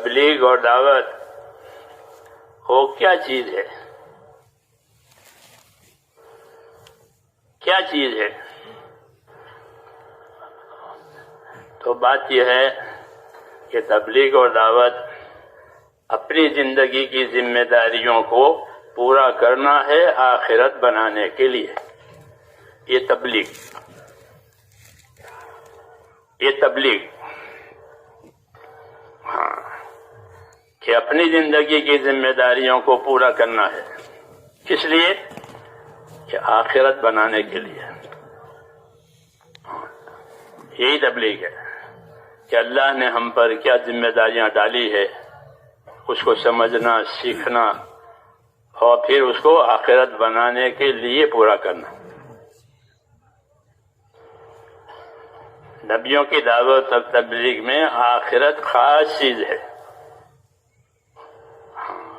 تبلیغ اور دعوت وہ کیا چیز ہے؟ کیا چیز ہے؟ تو بات یہ ہے کہ تبلیغ اور دعوت اپنی زندگی کی ذمہ داریوں کو پورا کرنا ہے آخرت بنانے کے لیے. یہ تبلیغ ہاں، کہ اپنی زندگی کی ذمہ داریوں کو پورا کرنا ہے. کس لیے؟ کہ آخرت بنانے کے لیے. یہی تبلیغ ہے کہ اللہ نے ہم پر کیا ذمہ داریاں ڈالی ہے، اس کو سمجھنا، سیکھنا اور پھر اس کو آخرت بنانے کے لیے پورا کرنا. نبیوں کی دعوت اور تبلیغ میں آخرت خاص چیز ہے.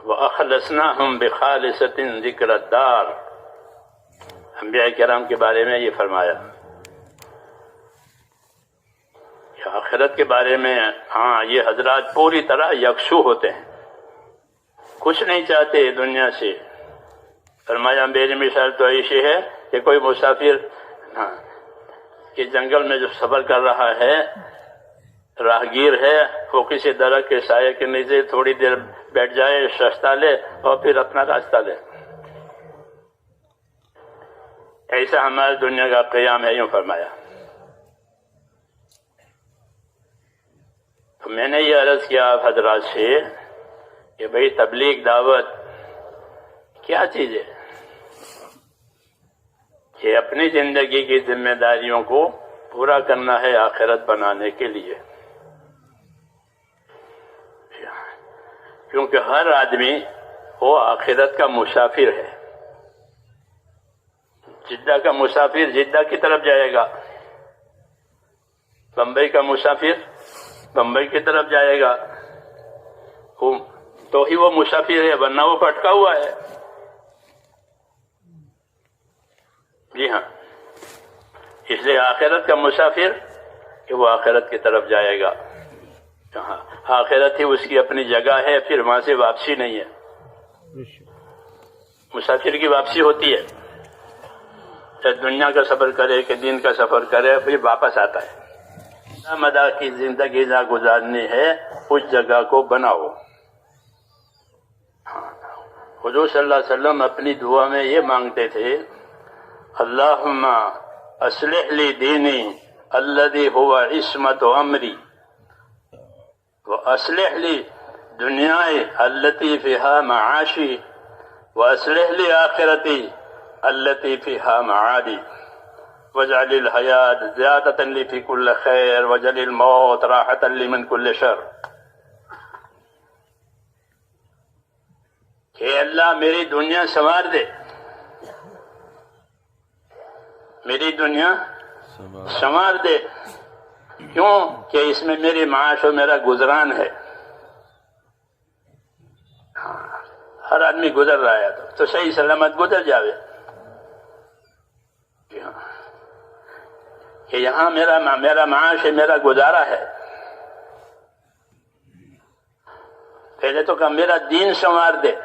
وَأَخْلَصْنَاهُمْ بِخَالِصَةٍ ذِكْرَ الدَّارِ، انبیاء کرام کے بارے میں یہ فرمایا کہ آخرت کے بارے میں ہاں یہ حضرات پوری طرح یکسو ہوتے ہیں، کچھ نہیں چاہتے دنیا سے. فرمایا میری مثال تو ایسی ہے کہ کوئی مسافر کہ جنگل میں جو سفر کر رہا ہے، راہگیر ہے، وہ کسی درخت کے سائے کے نیچے تھوڑی دیر بیٹھ جائے، سستا لے اور پھر اپنا راستہ لے. ایسا ہمارے دنیا کا قیام ہے، یوں فرمایا. تو میں نے یہ عرض کیا آپ حضرات سے کہ بھئی تبلیغ دعوت کیا چیز ہے؟ کہ اپنی زندگی کی ذمہ داریوں کو پورا کرنا ہے آخرت بنانے کے لیے. کیونکہ ہر آدمی وہ آخرت کا مسافر ہے. جدہ کا مسافر جدہ کی طرف جائے گا، بمبئی کا مسافر بمبئی کی طرف جائے گا، تو ہی وہ مسافر ہے، ورنہ وہ بھٹکا ہوا ہے. جی ہاں، اس لیے آخرت کا مسافر کہ وہ آخرت کی طرف جائے گا. ہاں، آخرت ہی اس کی اپنی جگہ ہے، پھر وہاں سے واپسی نہیں ہے. مسافر کی واپسی ہوتی ہے جب دنیا کا سفر کرے کہ دین کا سفر کرے، پھر واپس آتا ہے. مدار کی زندگی نہ گزارنی ہے، اس جگہ کو بناؤ. حضور صلی اللہ علیہ وسلم اپنی دعا میں یہ مانگتے تھے، اللہم اصلح لی دینی الذی هو عصمت امری واصلح لی دنیای التي فيها معاشی واصلح لی آخرتی التي فيها معادی واجعل الحیاة زیادة لی فی کل خیر واجعل الموت راحة لی من کل شر. کہ اللہ میری دنیا سنوار دے، میری دنیا سنوار دے. کیوں؟ کہ اس میں میری معاش و میرا گزران ہے. ہر آدمی گزر رہا ہے تو صحیح سلامت گزر جاوے. کہ یہاں میرا معاش ہے، میرا گزارا ہے. پہلے تو کہ میرا دین سنوار دے،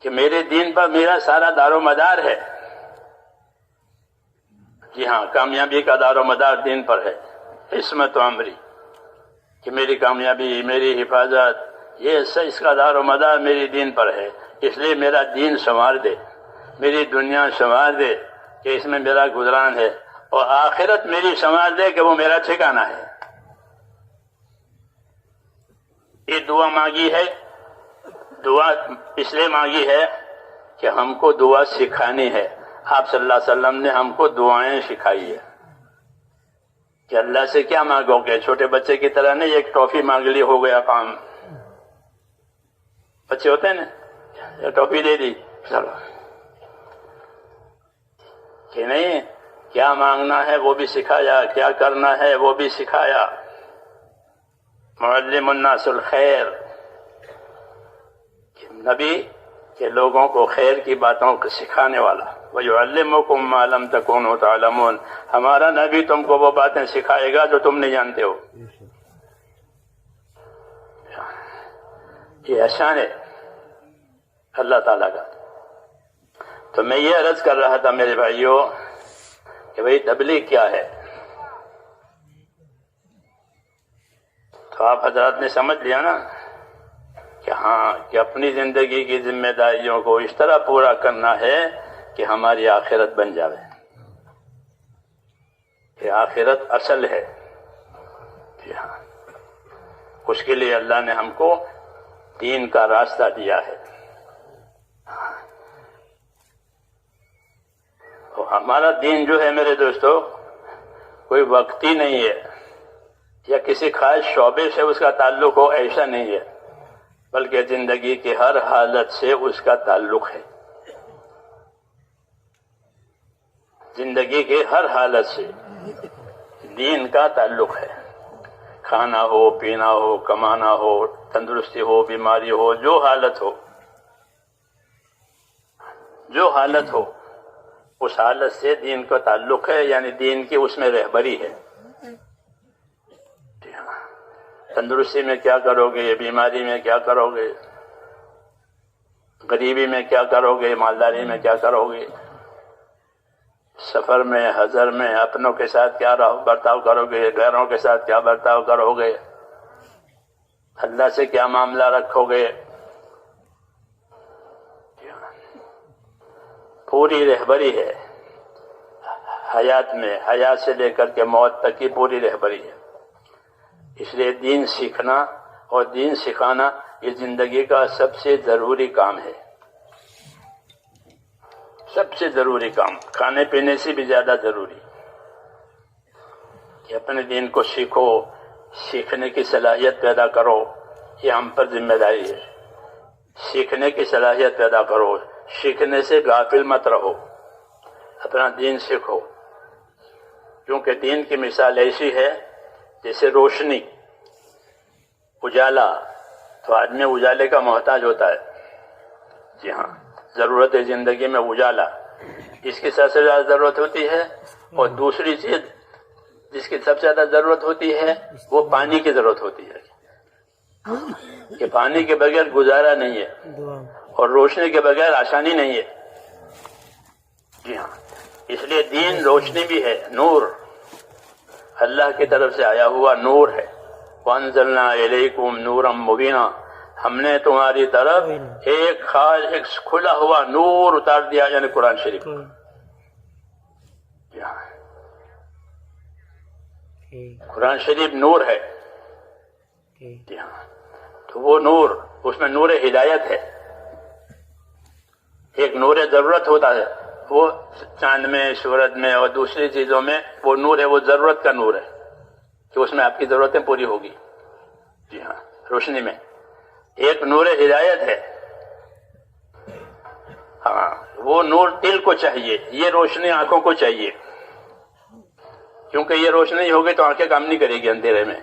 کہ میرے دین پر میرا سارا دار و مدار ہے. جی ہاں، کامیابی کا دار و مدار دین پر ہے. عصمت و امری، کہ میری کامیابی، میری حفاظت، یہ اس کا دار و مدار میری دین پر ہے. اس لیے میرا دین سنوار دے، میری دنیا سنوار دے کہ اس میں میرا گزران ہے، اور آخرت میری سنوار دے کہ وہ میرا ٹھکانہ ہے. یہ دعا مانگی ہے. دعا اس لیے مانگی ہے کہ ہم کو دعا سکھانی ہے. آپ صلی اللہ علیہ وسلم نے ہم کو دعائیں سکھائی ہے کہ اللہ سے کیا مانگو گے. چھوٹے بچے کی طرح نہیں ایک ٹافی مانگ لی ہو گیا کام. بچے ہوتے ہیں نا، یہ ٹافی دے دی چلو، کہ نہیں، کیا مانگنا ہے وہ بھی سکھایا، کیا کرنا ہے وہ بھی سکھایا. معلم الناس الخیر، نبی کہ لوگوں کو خیر کی باتوں کو سکھانے والا. وَيُعَلِّمُكُم مَّا لَمْ تَكُونُوا تَعْلَمُونَ، ہمارا نبی تم کو وہ باتیں سکھائے گا جو تم نہیں جانتے ہو. یہ احسان ہے اللہ تعالیٰ کا۔ تو میں یہ عرض کر رہا تھا میرے بھائیوں کہ بھئی تبلیغ کیا ہے؟ تو آپ حضرات نے سمجھ لیا نا کہ ہاں کہ اپنی زندگی کی ذمہ داریوں کو اس طرح پورا کرنا ہے کہ ہماری آخرت بن جاوے، کہ آخرت اصل ہے۔ جی ہاں، اس کے لیے اللہ نے ہم کو دین کا راستہ دیا ہے۔ تو ہمارا دین جو ہے میرے دوستو کوئی وقتی نہیں ہے یا کسی خاص شعبے سے اس کا تعلق ہو، ایسا نہیں ہے، بلکہ زندگی کی ہر حالت سے اس کا تعلق ہے۔ زندگی کی ہر حالت سے دین کا تعلق ہے، کھانا ہو، پینا ہو، کمانا ہو، تندرستی ہو، بیماری ہو، جو حالت ہو، جو حالت ہو، اس حالت سے دین کا تعلق ہے، یعنی دین کی اس میں رہبری ہے۔ تندرستی میں کیا کرو گے، بیماری میں کیا کرو گے، غریبی میں کیا کرو گے، مالداری میں کیا کرو گے، سفر میں، حضر میں اپنوں کے ساتھ کیا برتاؤ کرو گے، غیروں کے ساتھ کیا برتاؤ کرو گے، اللہ سے کیا معاملہ رکھو گے، پوری رہبری ہے حیات میں، حیات سے لے کر کے موت تک کی پوری رہبری ہے۔ اس لیے دین سیکھنا اور دین سکھانا یہ زندگی کا سب سے ضروری کام ہے، سب سے ضروری کام، کھانے پینے سے بھی زیادہ ضروری کہ اپنے دین کو سیکھو، سیکھنے کی صلاحیت پیدا کرو، یہ ہم پر ذمہ داری ہے۔ سیکھنے کی صلاحیت پیدا کرو، سیکھنے سے غافل مت رہو، اپنا دین سیکھو، کیونکہ دین کی مثال ایسی ہے جیسے روشنی، اجالا، تو آدمی اجالے کا محتاج ہوتا ہے۔ جی ہاں، ضرورت ہے زندگی میں اجالا، اس کی سب سے زیادہ ضرورت ہوتی ہے، اور دوسری چیز جس کی سب سے زیادہ ضرورت ہوتی ہے وہ پانی کی ضرورت ہوتی ہے، کہ پانی کے بغیر گزارا نہیں ہے اور روشنی کے بغیر آسانی نہیں ہے۔ جی ہاں، اس لیے دین روشنی بھی ہے، نور، اللہ کی طرف سے آیا ہوا نور ہے۔ وَأَنزَلْنَا إِلَيْكُمْ نُورًا مُبِينًا، ہم نے تمہاری طرف ایک خاص، ایک کھلا ہوا نور اتار دیا، یعنی قرآن شریف۔ قرآن شریف نور ہے۔ جی ہاں، تو وہ نور، اس میں نور ہدایت ہے، ایک نور ضرورت ہوتا ہے، وہ چاند میں، سورج میں اور دوسری چیزوں میں وہ نور ہے، وہ ضرورت کا نور ہے کہ اس میں آپ کی ضرورتیں پوری ہوگی۔ جی ہاں، روشنی میں ایک نور ہدایت ہے، ہاں، وہ نور دل کو چاہیے، یہ روشنی آنکھوں کو چاہیے، کیونکہ یہ روشنی ہوگی تو آنکھیں کام نہیں کرے گی اندھیرے میں۔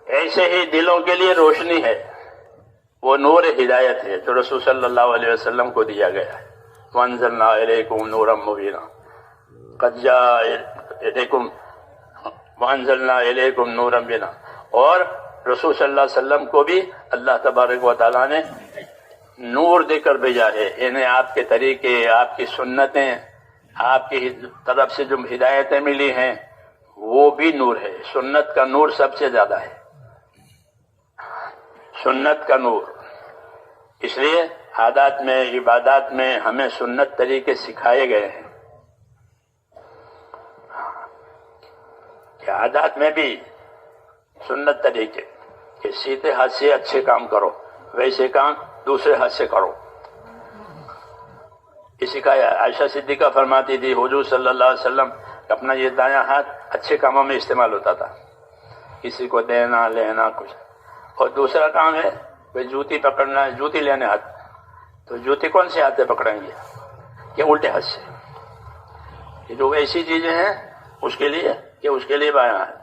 ایسے ہی دلوں کے لیے روشنی ہے، وہ نور ہدایت ہے جو رسول صلی اللہ علیہ وسلم کو دیا گیا ہے۔ وَأَنزَلْنَا إِلَيْكُمْ نُورًا مُبِينًا قَدْ جَاءَ إِلَيْكُمْ وَأَنزَلْنَا إِلَيْكُمْ نُورًا مُبِينًا، اور رسول صلی اللہ علیہ وسلم کو بھی اللہ تبارک و تعالیٰ نے نور دے کر بھیجا ہے، یعنی آپ کے طریقے، آپ کی سنتیں، آپ کی طرف سے جو ہدایتیں ملی ہیں وہ بھی نور ہے۔ سنت کا نور سب سے زیادہ ہے، سنت کا نور۔ اس لیے عادات میں، عبادات میں ہمیں سنت طریقے سکھائے گئے ہیں کہ عادات میں بھی سنت طریقے کہ سیدھے ہاتھ سے اچھے کام کرو، ویسے کام دوسرے ہاتھ سے کرو، یہ سکھایا۔ عائشہ صدیقہ فرماتی تھی حضور صلی اللہ علیہ وسلم اپنا یہ دایاں ہاتھ اچھے کاموں میں استعمال ہوتا تھا، کسی کو دینا لینا کچھ، اور دوسرا کام ہے کوئی جوتی پکڑنا ہے، جوتی لینے ہاتھ، تو جوتی کون سے ہاتھ سے پکڑیں گے؟ یہ الٹے ہاتھ سے۔ یہ جو ایسی چیزیں ہیں اس کے لیے، کہ اس کے لیے بایاں ہاتھ،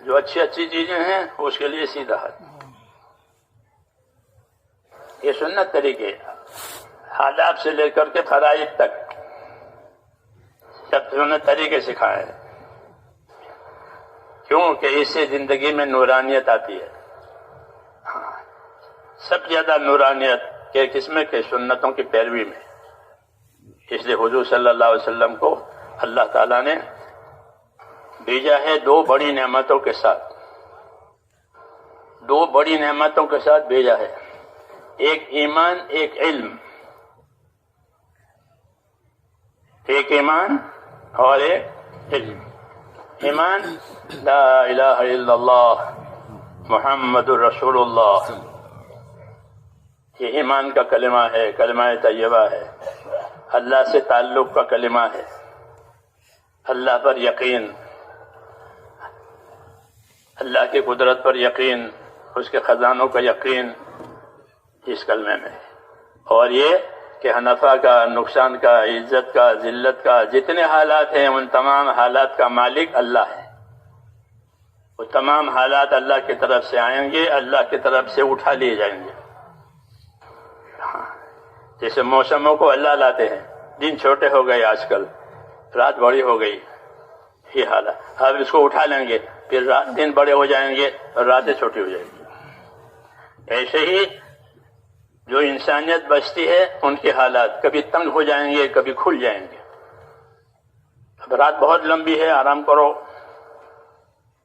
جو اچھی اچھی چیزیں ہیں اس کے لیے سیدھا ہاتھ۔ یہ سنت طریقے، آداب سے لے کر کے فرائض تک سب سنت طریقے سکھائے ہیں، کیونکہ اس سے زندگی میں نورانیت آتی ہے۔ سب سے زیادہ نورانیت کے قسم کے سنتوں کی پیروی میں. اس لیے حضور صلی اللہ علیہ وسلم کو اللہ تعالیٰ نے بھیجا ہے دو بڑی نعمتوں کے ساتھ. دو بڑی نعمتوں کے ساتھ بھیجا ہے، ایک ایمان ایک علم. ایک ایمان اور ایک علم. ایمان لا الہ الا اللہ محمد الرسول اللہ، یہ ایمان کا کلمہ ہے، کلمہ طیبہ ہے، اللہ سے تعلق کا کلمہ ہے، اللہ پر یقین، اللہ کی قدرت پر یقین، اس کے خزانوں کا یقین اس کلمے میں ہے. اور یہ کہ نفع کا، نقصان کا، عزت کا، ذلت کا، جتنے حالات ہیں ان تمام حالات کا مالک اللہ ہے. وہ تمام حالات اللہ کی طرف سے آئیں گے، اللہ کی طرف سے اٹھا لیے جائیں گے. جیسے موسموں کو اللہ لاتے ہیں، دن چھوٹے ہو گئے، آج کل رات بڑی ہو گئی، یہ حالت، اب اس کو اٹھا لیں گے، پھر دن بڑے ہو جائیں گے اور راتیں چھوٹی ہو جائیں گی. ایسے ہی جو انسانیت بچتی ہے ان کے حالات کبھی تنگ ہو جائیں گے، کبھی کھل جائیں گے. اب رات بہت لمبی ہے، آرام کرو،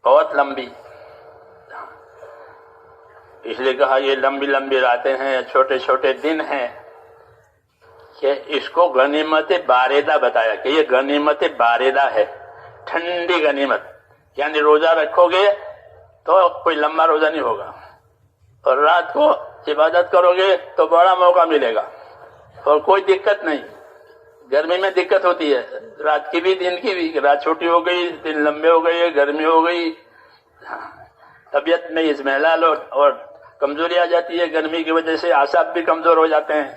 بہت لمبی. اس لیے کہا یہ لمبی لمبی راتیں ہیں، چھوٹے چھوٹے دن ہیں، کہ اس کو غنیمت باردہ بتایا کہ یہ غنیمت باردہ ہے، ٹھنڈی غنیمت. یعنی روزہ رکھو گے تو کوئی لمبا روزہ نہیں ہوگا، اور رات کو عبادت کرو گے تو بڑا موقع ملے گا، اور کوئی دقت نہیں. گرمی میں دقت ہوتی ہے، رات کی بھی دن کی بھی، رات چھوٹی ہو گئی، دن لمبے ہو گئے، گرمی ہو گئی، طبیعت میں اضمحلال اور کمزوری آ جاتی ہے. گرمی کی وجہ سے اعصاب بھی کمزور ہو جاتے ہیں،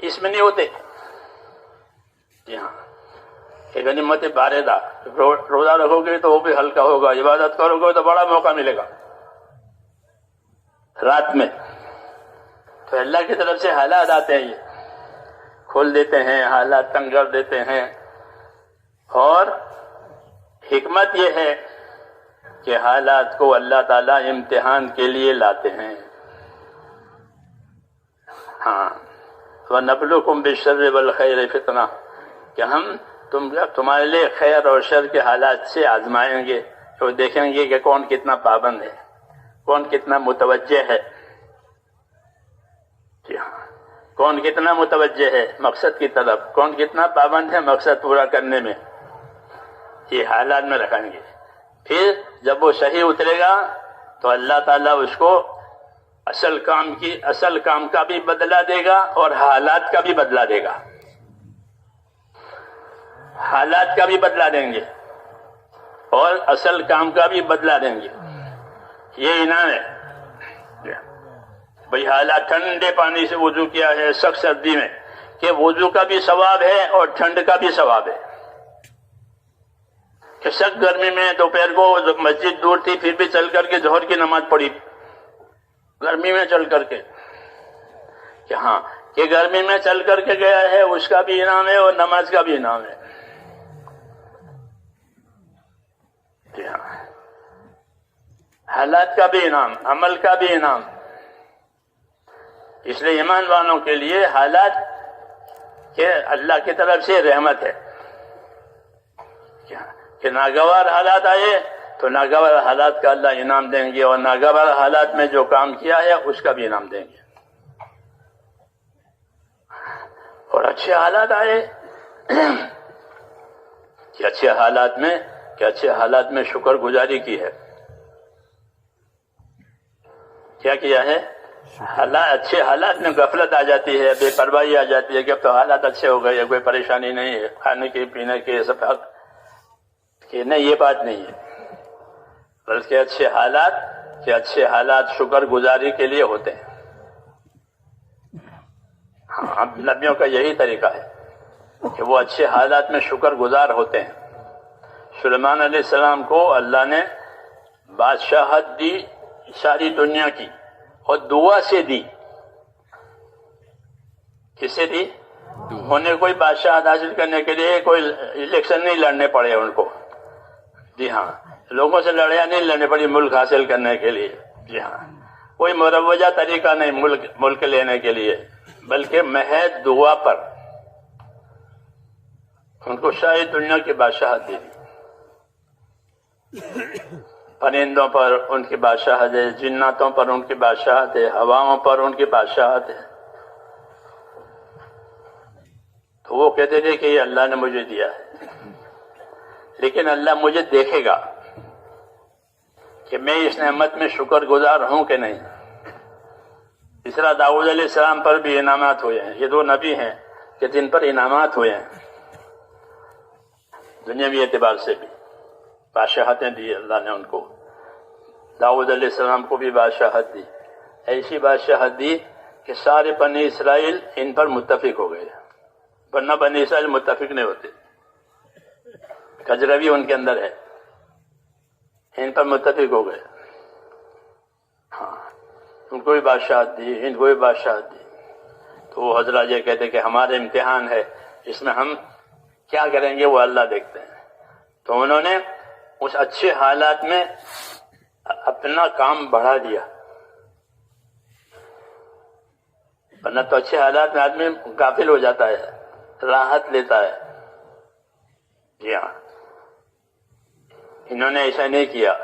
اس میں نہیں ہوتے. جی ہاں، یہ غنیمت باردہ. روزہ رکھو گے تو وہ بھی ہلکا ہوگا، عبادت کرو گے تو بڑا موقع ملے گا رات میں. تو اللہ کی طرف سے حالات آتے ہیں، یہ کھول دیتے ہیں، حالات تنگ کر دیتے ہیں. اور حکمت یہ ہے کہ حالات کو اللہ تعالیٰ امتحان کے لیے لاتے ہیں. ہاں، وَنَبْلُوكُمْ بِالشَّرِّ وَالْخَيْرِ فِتْنَةً، کہ ہم تمہارے لیے خیر اور شر کے حالات سے آزمائیں گے، تو دیکھیں گے کہ کون کتنا پابند ہے، کون کتنا متوجہ ہے. جی ہاں، کون کتنا متوجہ ہے مقصد کی طرف، کون کتنا پابند ہے مقصد پورا کرنے میں. یہ حالات میں رکھیں گے. پھر جب وہ صحیح اترے گا تو اللہ تعالیٰ اس کو اصل کام کا بھی بدلہ دے گا اور حالات کا بھی بدلہ دے گا. حالات کا بھی بدلہ دیں گے اور اصل کام کا بھی بدلہ دیں گے. یہ انعام ہے. بھئی حالات، ٹھنڈے پانی سے وضو کیا ہے سخت سردی میں، کہ وضو کا بھی ثواب ہے اور ٹھنڈ کا بھی ثواب ہے. کہ سخت گرمی میں دوپہر کو مسجد دور تھی پھر بھی چل کر کے ظہر کی نماز پڑھی، گرمی میں چل کر کے. کہ ہاں، کہ گرمی میں چل کر کے گیا ہے اس کا بھی انعام ہے اور نماز کا بھی انعام ہے. جی ہاں، حالات کا بھی انعام، عمل کا بھی انعام. اس لیے ایمان والوں کے لیے حالات کہ اللہ کی طرف سے رحمت ہے. کہ ناگوار حالات آئے تو ناگوار حالات کا اللہ انعام دیں گے، اور ناگوار حالات میں جو کام کیا ہے اس کا بھی انعام دیں گے. اور اچھے حالات آئے کہ اچھے حالات میں شکر گزاری کی ہے. کیا کیا ہے؟ اچھے حالات میں غفلت آ جاتی ہے، بے پرواہی آ جاتی ہے کہ اب تو حالات اچھے ہو گئے، کوئی پریشانی نہیں ہے، کھانے کے پینے کے سب حق، کہ نہیں، یہ بات نہیں ہے. بلکہ اچھے حالات شکر گزاری کے لیے ہوتے ہیں. ہاں، نبیوں کا یہی طریقہ ہے کہ وہ اچھے حالات میں شکر گزار ہوتے ہیں. سلیمان علیہ السلام کو اللہ نے بادشاہت دی ساری دنیا کی، اور دعا سے دی. کس سے دی؟ انہیں کوئی بادشاہت حاصل کرنے کے لیے کوئی الیکشن نہیں لڑنے پڑے ان کو. جی ہاں، لوگوں سے لڑائی نہیں لڑنی پڑی ملک حاصل کرنے کے لیے. جی ہاں، کوئی مروجہ طریقہ نہیں ملک لینے کے لیے، بلکہ محض دعا پر ان کو شاید دنیا کی بادشاہت دی، پرندوں پر ان کی بادشاہت ہے، جناتوں پر ان کی بادشاہت ہے، ہواؤں پر ان کی بادشاہت ہے۔ تو وہ کہتے تھے کہ یہ اللہ نے مجھے دیا ہے، لیکن اللہ مجھے دیکھے گا کہ میں اس نعمت میں شکر گزار ہوں کہ نہیں۔ اس طرح داؤد علیہ السلام پر بھی انعامات ہوئے ہیں۔ یہ دو نبی ہیں کہ جن پر انعامات ہوئے ہیں، دنیاوی اعتبار سے بھی بادشاہتیں دی اللہ نے ان کو۔ داؤد علیہ السلام کو بھی بادشاہت دی، ایسی بادشاہت دی کہ سارے بنی اسرائیل ان پر متفق ہو گئے، ورنہ بنی اسرائیل متفق نہیں ہوتے۔ کجروی ان کے اندر ہے، ان پر متفق ہو گئے۔ ہاں، ان کو بھی بادشاہت دی، ان کو بھی بادشاہت دی۔ تو وہ حضرات یہ کہتے کہ ہمارے امتحان ہے، اس میں ہم کیا کریں گے وہ اللہ دیکھتے ہیں۔ تو انہوں نے اس اچھے حالات میں اپنا کام بڑھا دیا، ورنہ تو اچھے حالات میں آدمی غافل ہو جاتا ہے، راحت لیتا ہے۔ جی ہاں، انہوں نے ایسا نہیں کیا،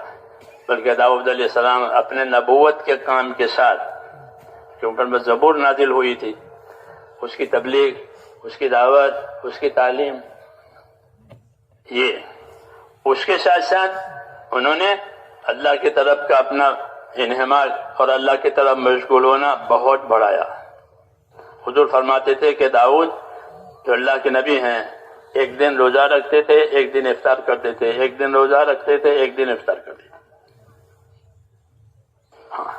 بلکہ داؤد علیہ السلام اپنے نبوت کے کام کے ساتھ، کیونکہ ان پر زبور نازل ہوئی تھی، اس کی تبلیغ، اس کی دعوت، اس کی تعلیم، یہ اس کے ساتھ ساتھ انہوں نے اللہ کی طرف کا اپنا انہماک اور اللہ کی طرف مشغول ہونا بہت بڑھایا۔ حضور فرماتے تھے کہ داؤد جو اللہ کے نبی ہیں، ایک دن روزہ رکھتے تھے، ایک دن افطار کرتے تھے، ایک دن روزہ رکھتے تھے، ایک دن افطار کرتے تھے۔ ہاں،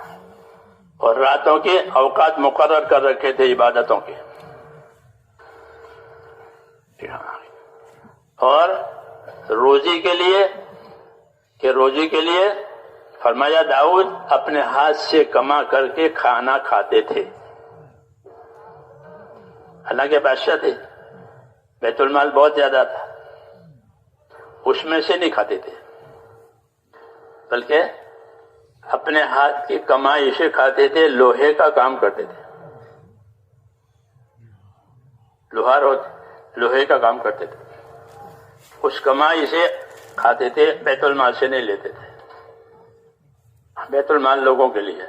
اور راتوں کے اوقات مقرر کر رکھے تھے عبادتوں کے۔ اور روزی کے لیے فرمایا داؤد اپنے ہاتھ سے کما کر کے کھانا کھاتے تھے۔ اللہ کے بادشاہ تھے، بیت المال بہت زیادہ تھا، اس میں سے نہیں کھاتے تھے، بلکہ اپنے ہاتھ کی کمائی سے کھاتے تھے، لوہے کا کام کرتے تھے، لوہار ہوتے، لوہے کا کام کرتے تھے، اس کمائی سے کھاتے تھے، بیت المال سے نہیں لیتے تھے۔ بیت المال لوگوں کے لیے،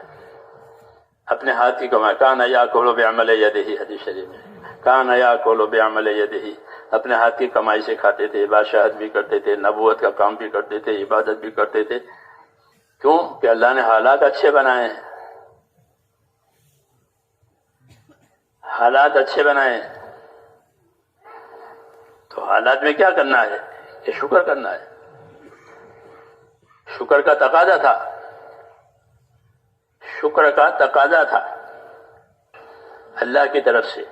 اپنے ہاتھ کی کمائی۔ کان یاکل بعمل یدہ، حدیث شریف میں کان یاکل بعمل یدہ، اپنے ہاتھ کی کمائی سے کھاتے تھے، بادشاہت بھی کرتے تھے، نبوت کا کام بھی کرتے تھے، عبادت بھی کرتے تھے۔ کیوں کہ اللہ نے حالات اچھے بنائے ہیں، حالات اچھے بنائے ہیں۔ تو حالات میں کیا کرنا ہے کہ شکر کرنا ہے۔ شکر کا تقاضا تھا، شکر کا تقاضا تھا اللہ کی طرف سے۔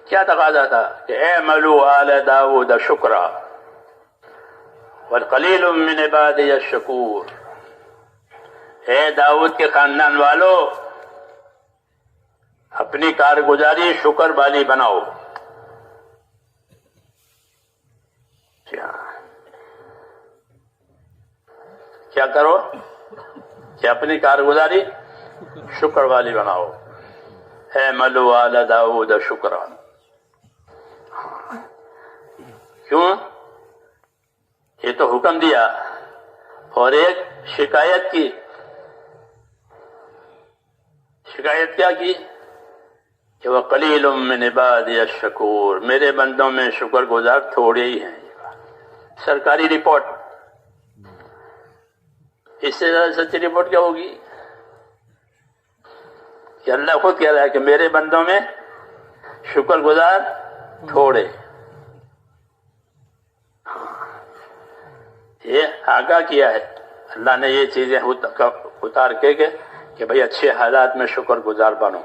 کیا تقاضا تھا کہ اعملوا آل داود شکرا والقلیل من عبادی الشکور، اے داؤد کے خاندان والو اپنی کارگزاری شکر والی بناؤ۔ کیا کرو کہ اپنی کارگزاری شکر والی بناؤ۔ اعملوا آل داود شکرا۔ کیوں؟ یہ تو حکم دیا، اور ایک شکایت کی۔ شکایت کیا کی کہ وَقَلِيلٌ مِّنْ عِبَادِيَ الشَّكُورُ، میرے بندوں میں شکر گزار تھوڑے ہی ہیں۔ سرکاری رپورٹ، اس سے زیادہ سچی رپورٹ کیا ہوگی کہ اللہ خود کہہ رہا ہے کہ میرے بندوں میں شکر گزار تھوڑے۔ یہ آگاہ کیا ہے اللہ نے یہ چیزیں اتار کے کہ بھئی اچھے حالات میں شکر گزار بنو،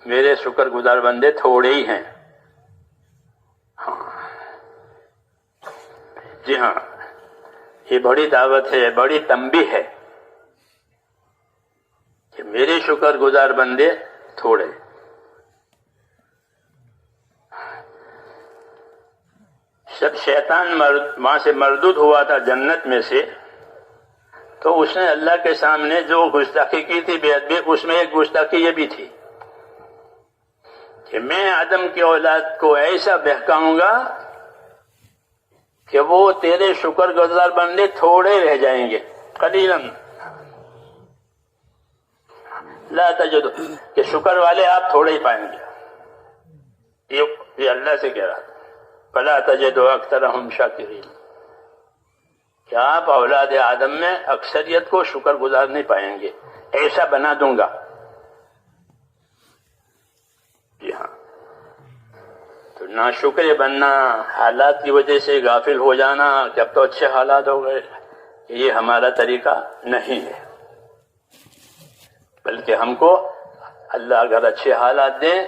میرے شکر گزار بندے تھوڑے ہی ہیں۔ جی ہاں، یہ بڑی دعوت ہے، بڑی تنبیہ ہے کہ میرے شکر گزار بندے تھوڑے۔ جب شیطان وہاں سے مردود ہوا تھا جنت میں سے، تو اس نے اللہ کے سامنے جو گستاخی کی تھی بے ادبی، اس میں ایک گستاخی یہ بھی تھی کہ میں آدم کی اولاد کو ایسا بہکاؤں گا کہ وہ تیرے شکر گزار بندے تھوڑے رہ جائیں گے، قلیلاً لا تجد، کہ شکر والے آپ تھوڑے ہی پائیں گے. یہ اللہ سے کہہ رہا تھا فلا تجد اکثرهم شاکرین، کہ آپ اولاد آدم میں اکثریت کو شکر گزار نہیں پائیں گے، ایسا بنا دوں گا. جی ہاں، تو ناشکر بننا، حالات کی وجہ سے غافل ہو جانا کہ اب تو اچھے حالات ہو گئے، یہ ہمارا طریقہ نہیں ہے. بلکہ ہم کو اللہ اگر اچھے حالات دیں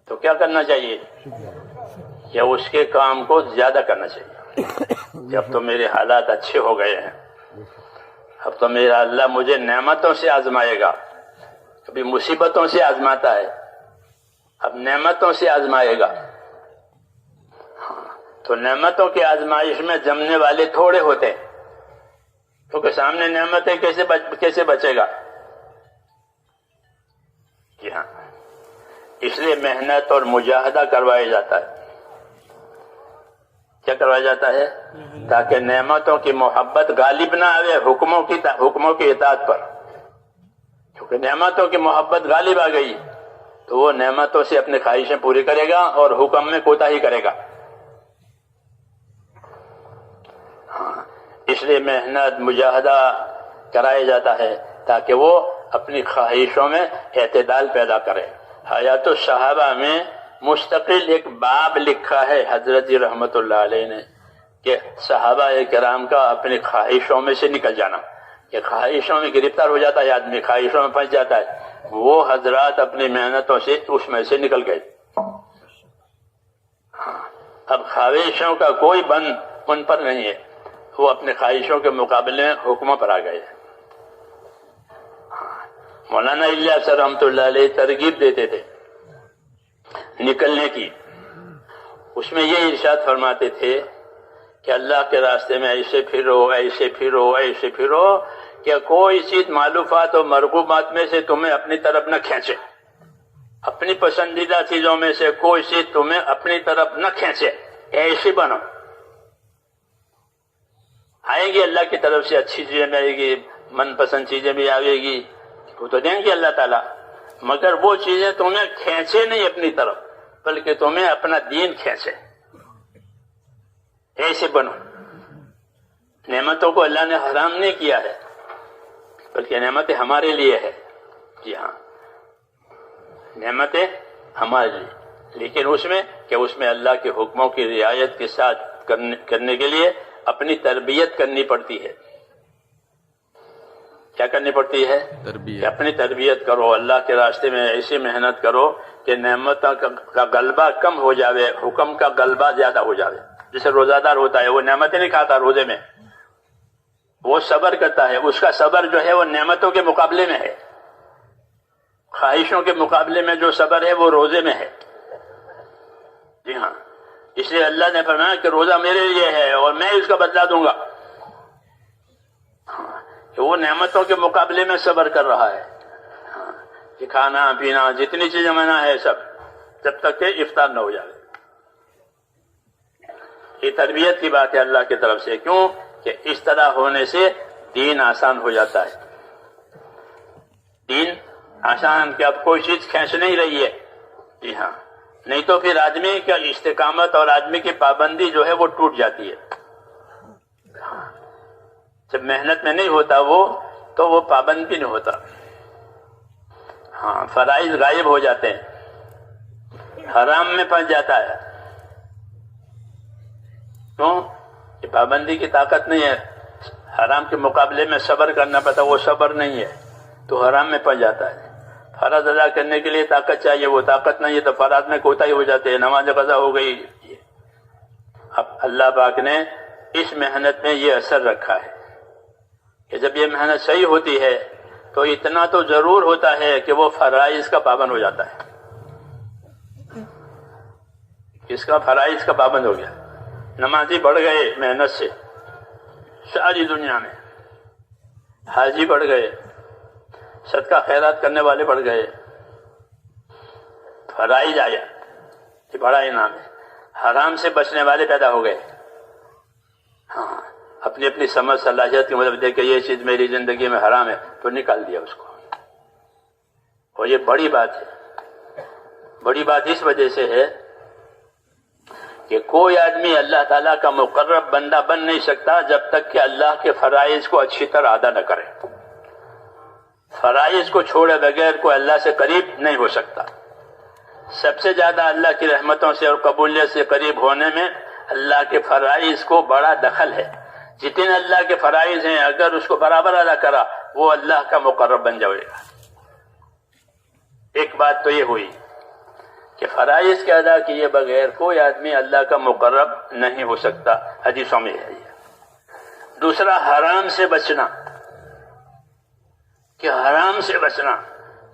تو کیا کرنا چاہیے؟ یا اس کے کام کو زیادہ کرنا چاہیے کہ اب تو میرے حالات اچھے ہو گئے ہیں، اب تو میرا اللہ مجھے نعمتوں سے آزمائے گا. کبھی مصیبتوں سے آزماتا ہے، اب نعمتوں سے آزمائے گا. تو نعمتوں کی آزمائش میں جمنے والے تھوڑے ہوتے ہیں، کیونکہ سامنے نعمتیں کیسے بچے گا. جی ہاں، اس لیے محنت اور مجاہدہ کروایا جاتا ہے. کیا کروایا جاتا ہے؟ تاکہ نعمتوں کی محبت غالب نہ آئے حکموں کی اطاعت پر. کیونکہ نعمتوں کی محبت غالب آ گئی تو وہ نعمتوں سے اپنی خواہشیں پوری کرے گا اور حکم میں کوتاہی کرے گا. اس لیے محنت مجاہدہ کرایا جاتا ہے تاکہ وہ اپنی خواہشوں میں اعتدال پیدا کرے. حیات الصحابہ میں مستقل ایک باب لکھا ہے حضرت جی رحمت اللہ علیہ نے کہ صحابہ کرام کا اپنی خواہشوں میں سے نکل جانا، کہ خواہشوں میں گرفتار ہو جاتا ہے آدمی، خواہشوں میں پھنس جاتا ہے. وہ حضرات اپنی محنتوں سے اس میں سے نکل گئے. اب خواہشوں کا کوئی بند ان پر نہیں ہے، وہ اپنے خواہشوں کے مقابلے میں حکموں پر آ گئے. مولانا الیاس رحمۃ اللہ علیہ ترغیب دیتے تھے نکلنے کی. اس میں یہ ارشاد فرماتے تھے کہ اللہ کے راستے میں ایسے پھرو ایسے پھرو ایسے پھرو کہ کوئی چیز معلوفات اور مرغوبات میں سے تمہیں اپنی طرف نہ کھینچے، اپنی پسندیدہ چیزوں میں سے کوئی چیز تمہیں اپنی طرف نہ کھینچے. ایسے بنو، آئے گی اللہ کی طرف سے اچھی چیزیں بھی آئے گی، من پسند چیزیں بھی آئے گی، وہ تو دیں گے اللہ تعالیٰ، مگر وہ چیزیں تمہیں کھینچے نہیں اپنی طرف، بلکہ تمہیں اپنا دین کھینچے. ایسے بنو. نعمتوں کو اللہ نے حرام نہیں کیا ہے، بلکہ نعمتیں ہمارے لیے ہے. جی ہاں، نعمتیں ہمارے لیے، لیکن اس میں اللہ کے حکموں کی رعایت کے ساتھ کرنے کے لیے اپنی تربیت کرنی پڑتی ہے. کیا کرنی پڑتی ہے؟ کہ اپنی تربیت کرو، اللہ کے راستے میں ایسی محنت کرو کہ نعمت کا غلبہ کم ہو جاوے، حکم کا غلبہ زیادہ ہو جاوے. جیسے روزہ دار ہوتا ہے، وہ نعمتیں نہیں کھاتا روزے میں، وہ صبر کرتا ہے، اس کا صبر جو ہے وہ نعمتوں کے مقابلے میں ہے. خواہشوں کے مقابلے میں جو صبر ہے وہ روزے میں ہے. جی ہاں، اس لیے اللہ نے فرمایا کہ روزہ میرے لیے ہے اور میں اس کا بدلہ دوں گا. کہ وہ نعمتوں کے مقابلے میں صبر کر رہا ہے. کہ کھانا پینا جتنی چیزیں منع ہے سب، جب تک کہ افطار نہ ہو جائے. یہ تربیت کی بات ہے اللہ کی طرف سے. کیوں؟ کہ اس طرح ہونے سے دین آسان ہو جاتا ہے. دین آسان کہ اب کوئی چیز کھینچ نہیں رہی ہے. جی ہاں، نہیں تو پھر آدمی کا استقامت اور آدمی کی پابندی جو ہے وہ ٹوٹ جاتی ہے. جب محنت میں نہیں ہوتا تو وہ پابند بھی نہیں ہوتا. ہاں، فرائض غائب ہو جاتے ہیں، حرام میں پھنس جاتا ہے. کیوں؟ کہ پابندی کی طاقت نہیں ہے. حرام کے مقابلے میں صبر کرنا پڑتا، وہ صبر نہیں ہے تو حرام میں پھنس جاتا ہے. فرض ادا کرنے کے لیے طاقت چاہیے، وہ طاقت نہیں ہے تو فرض میں کوتاہی ہو جاتے ہیں، نماز قضا ہو گئی. اب اللہ پاک نے اس محنت میں یہ اثر رکھا ہے کہ جب یہ محنت صحیح ہوتی ہے تو اتنا تو ضرور ہوتا ہے کہ وہ فرائض کا پابند ہو جاتا ہے. اس کا فرائض کا پابند ہو گیا. نمازی بڑھ گئے محنت سے ساری دنیا میں. حاجی بڑھ گئے، صدقہ خیرات کرنے والے بڑھ گئے، فرائض آیا، یہ بڑا انعام ہے۔ حرام سے بچنے والے پیدا ہو گئے، ہاں اپنی اپنی سمجھ صلاحیت کے مطابق دیکھ کہ یہ چیز میری زندگی میں حرام ہے تو نکال دیا اس کو۔ اور یہ بڑی بات ہے، بڑی بات اس وجہ سے ہے کہ کوئی آدمی اللہ تعالیٰ کا مقرب بندہ بن نہیں سکتا جب تک کہ اللہ کے فرائض کو اچھی طرح ادا نہ کرے۔ فرائض کو چھوڑے بغیر کوئی اللہ سے قریب نہیں ہو سکتا۔ سب سے زیادہ اللہ کی رحمتوں سے اور قبولیت سے قریب ہونے میں اللہ کے فرائض کو بڑا دخل ہے۔ جتنے اللہ کے فرائض ہیں اگر اس کو برابر ادا کرا وہ اللہ کا مقرب بن جائے گا۔ ایک بات تو یہ ہوئی کہ فرائض کے ادا کیے بغیر کوئی آدمی اللہ کا مقرب نہیں ہو سکتا، حدیثوں میں ہے یہ۔ دوسرا حرام سے بچنا، کہ حرام سے بچنا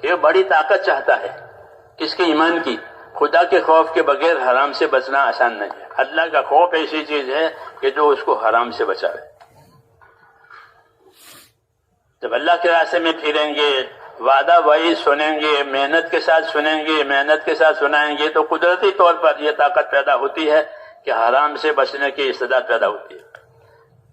کہ بڑی طاقت چاہتا ہے کس کے؟ ایمان کی۔ خدا کے خوف کے بغیر حرام سے بچنا آسان نہیں ہے۔ اللہ کا خوف ایسی چیز ہے کہ جو اس کو حرام سے بچاوے۔ جب اللہ کے راستے میں پھریں گے، وعدہ وعید سنیں گے، محنت کے ساتھ سنیں گے، محنت کے ساتھ سنائیں گے تو قدرتی طور پر یہ طاقت پیدا ہوتی ہے کہ حرام سے بچنے کی استعداد پیدا ہوتی ہے۔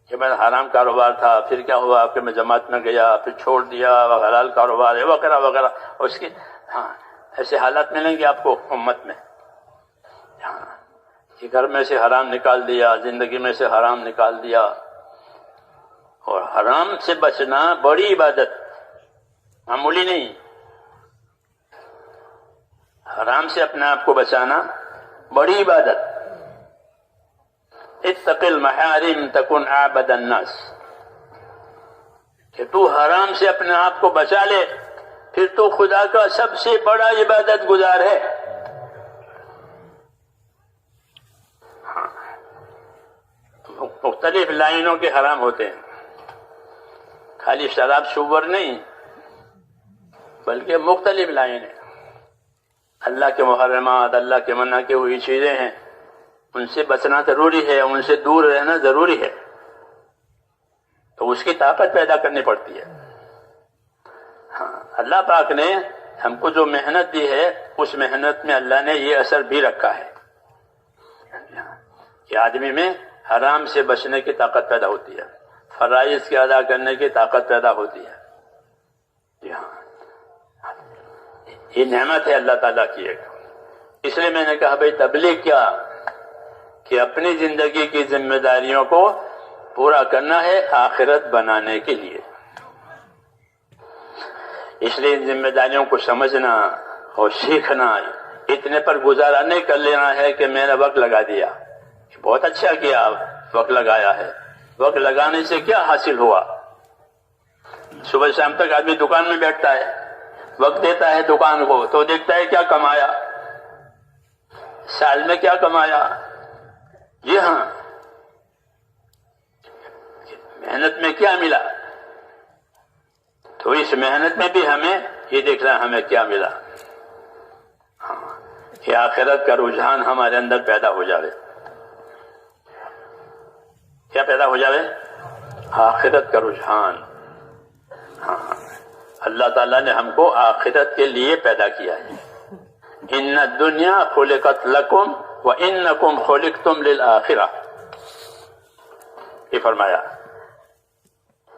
کہ میں حرام کاروبار تھا، پھر کیا ہوا کہ میں جماعت میں گیا، پھر چھوڑ دیا، حلال کاروبار ہے وغیرہ وغیرہ۔ اس کی ایسے حالات ملیں گے آپ کو امت میں، کہ گھر میں سے حرام نکال دیا، زندگی میں سے حرام نکال دیا۔ اور حرام سے بچنا بڑی عبادت، معمولی نہیں۔ حرام سے اپنے آپ کو بچانا بڑی عبادت۔ اتق المحارم تکن اعبد الناس، کہ تو حرام سے اپنے آپ کو بچا لے پھر تو خدا کا سب سے بڑا عبادت گزار ہے۔ مختلف لائنوں کے حرام ہوتے ہیں، خالی شراب شوگر نہیں بلکہ مختلف لائنیں۔ اللہ کے محرمات، اللہ کے منع کی ہوئی چیزیں ہیں، ان سے بچنا ضروری ہے، ان سے دور رہنا ضروری ہے۔ تو اس کی طاقت پیدا کرنی پڑتی ہے۔ ہاں اللہ پاک نے ہم کو جو محنت دی ہے اس محنت میں اللہ نے یہ اثر بھی رکھا ہے کہ آدمی میں حرام سے بچنے کی طاقت پیدا ہوتی ہے، فرائض کے ادا کرنے کی طاقت پیدا ہوتی ہے۔ جی ہاں، یہ نعمت ہے اللہ تعالیٰ کی ایک۔ اس لیے میں نے کہا بھائی تبلیغ کیا کہ اپنی زندگی کی ذمہ داریوں کو پورا کرنا ہے آخرت بنانے کے لیے۔ اس لیے ان ذمہ داریوں کو سمجھنا اور سیکھنا، اتنے پر گزارا نہیں کر لینا ہے کہ میں نے وقت لگا دیا، بہت اچھا کیا وقت لگایا ہے۔ وقت لگانے سے کیا حاصل ہوا؟ صبح شام تک آدمی دکان میں بیٹھتا ہے، وقت دیتا ہے دکان کو تو دیکھتا ہے کیا کمایا، سال میں کیا کمایا۔ جی ہاں، محنت میں کیا ملا، تو اس محنت میں بھی ہمیں یہ دیکھنا ہے ہمیں کیا ملا۔ ہاں، کہ آخرت کا رجحان ہمارے اندر پیدا ہو جائے۔ کیا پیدا ہو جائے؟ آخرت کا رجحان۔ ہاں، اللہ تعالیٰ نے ہم کو آخرت کے لیے پیدا کیا ہے۔ ان الدنیا خلقت لکم وانکم خلقتم للآخرہ، یہ فرمایا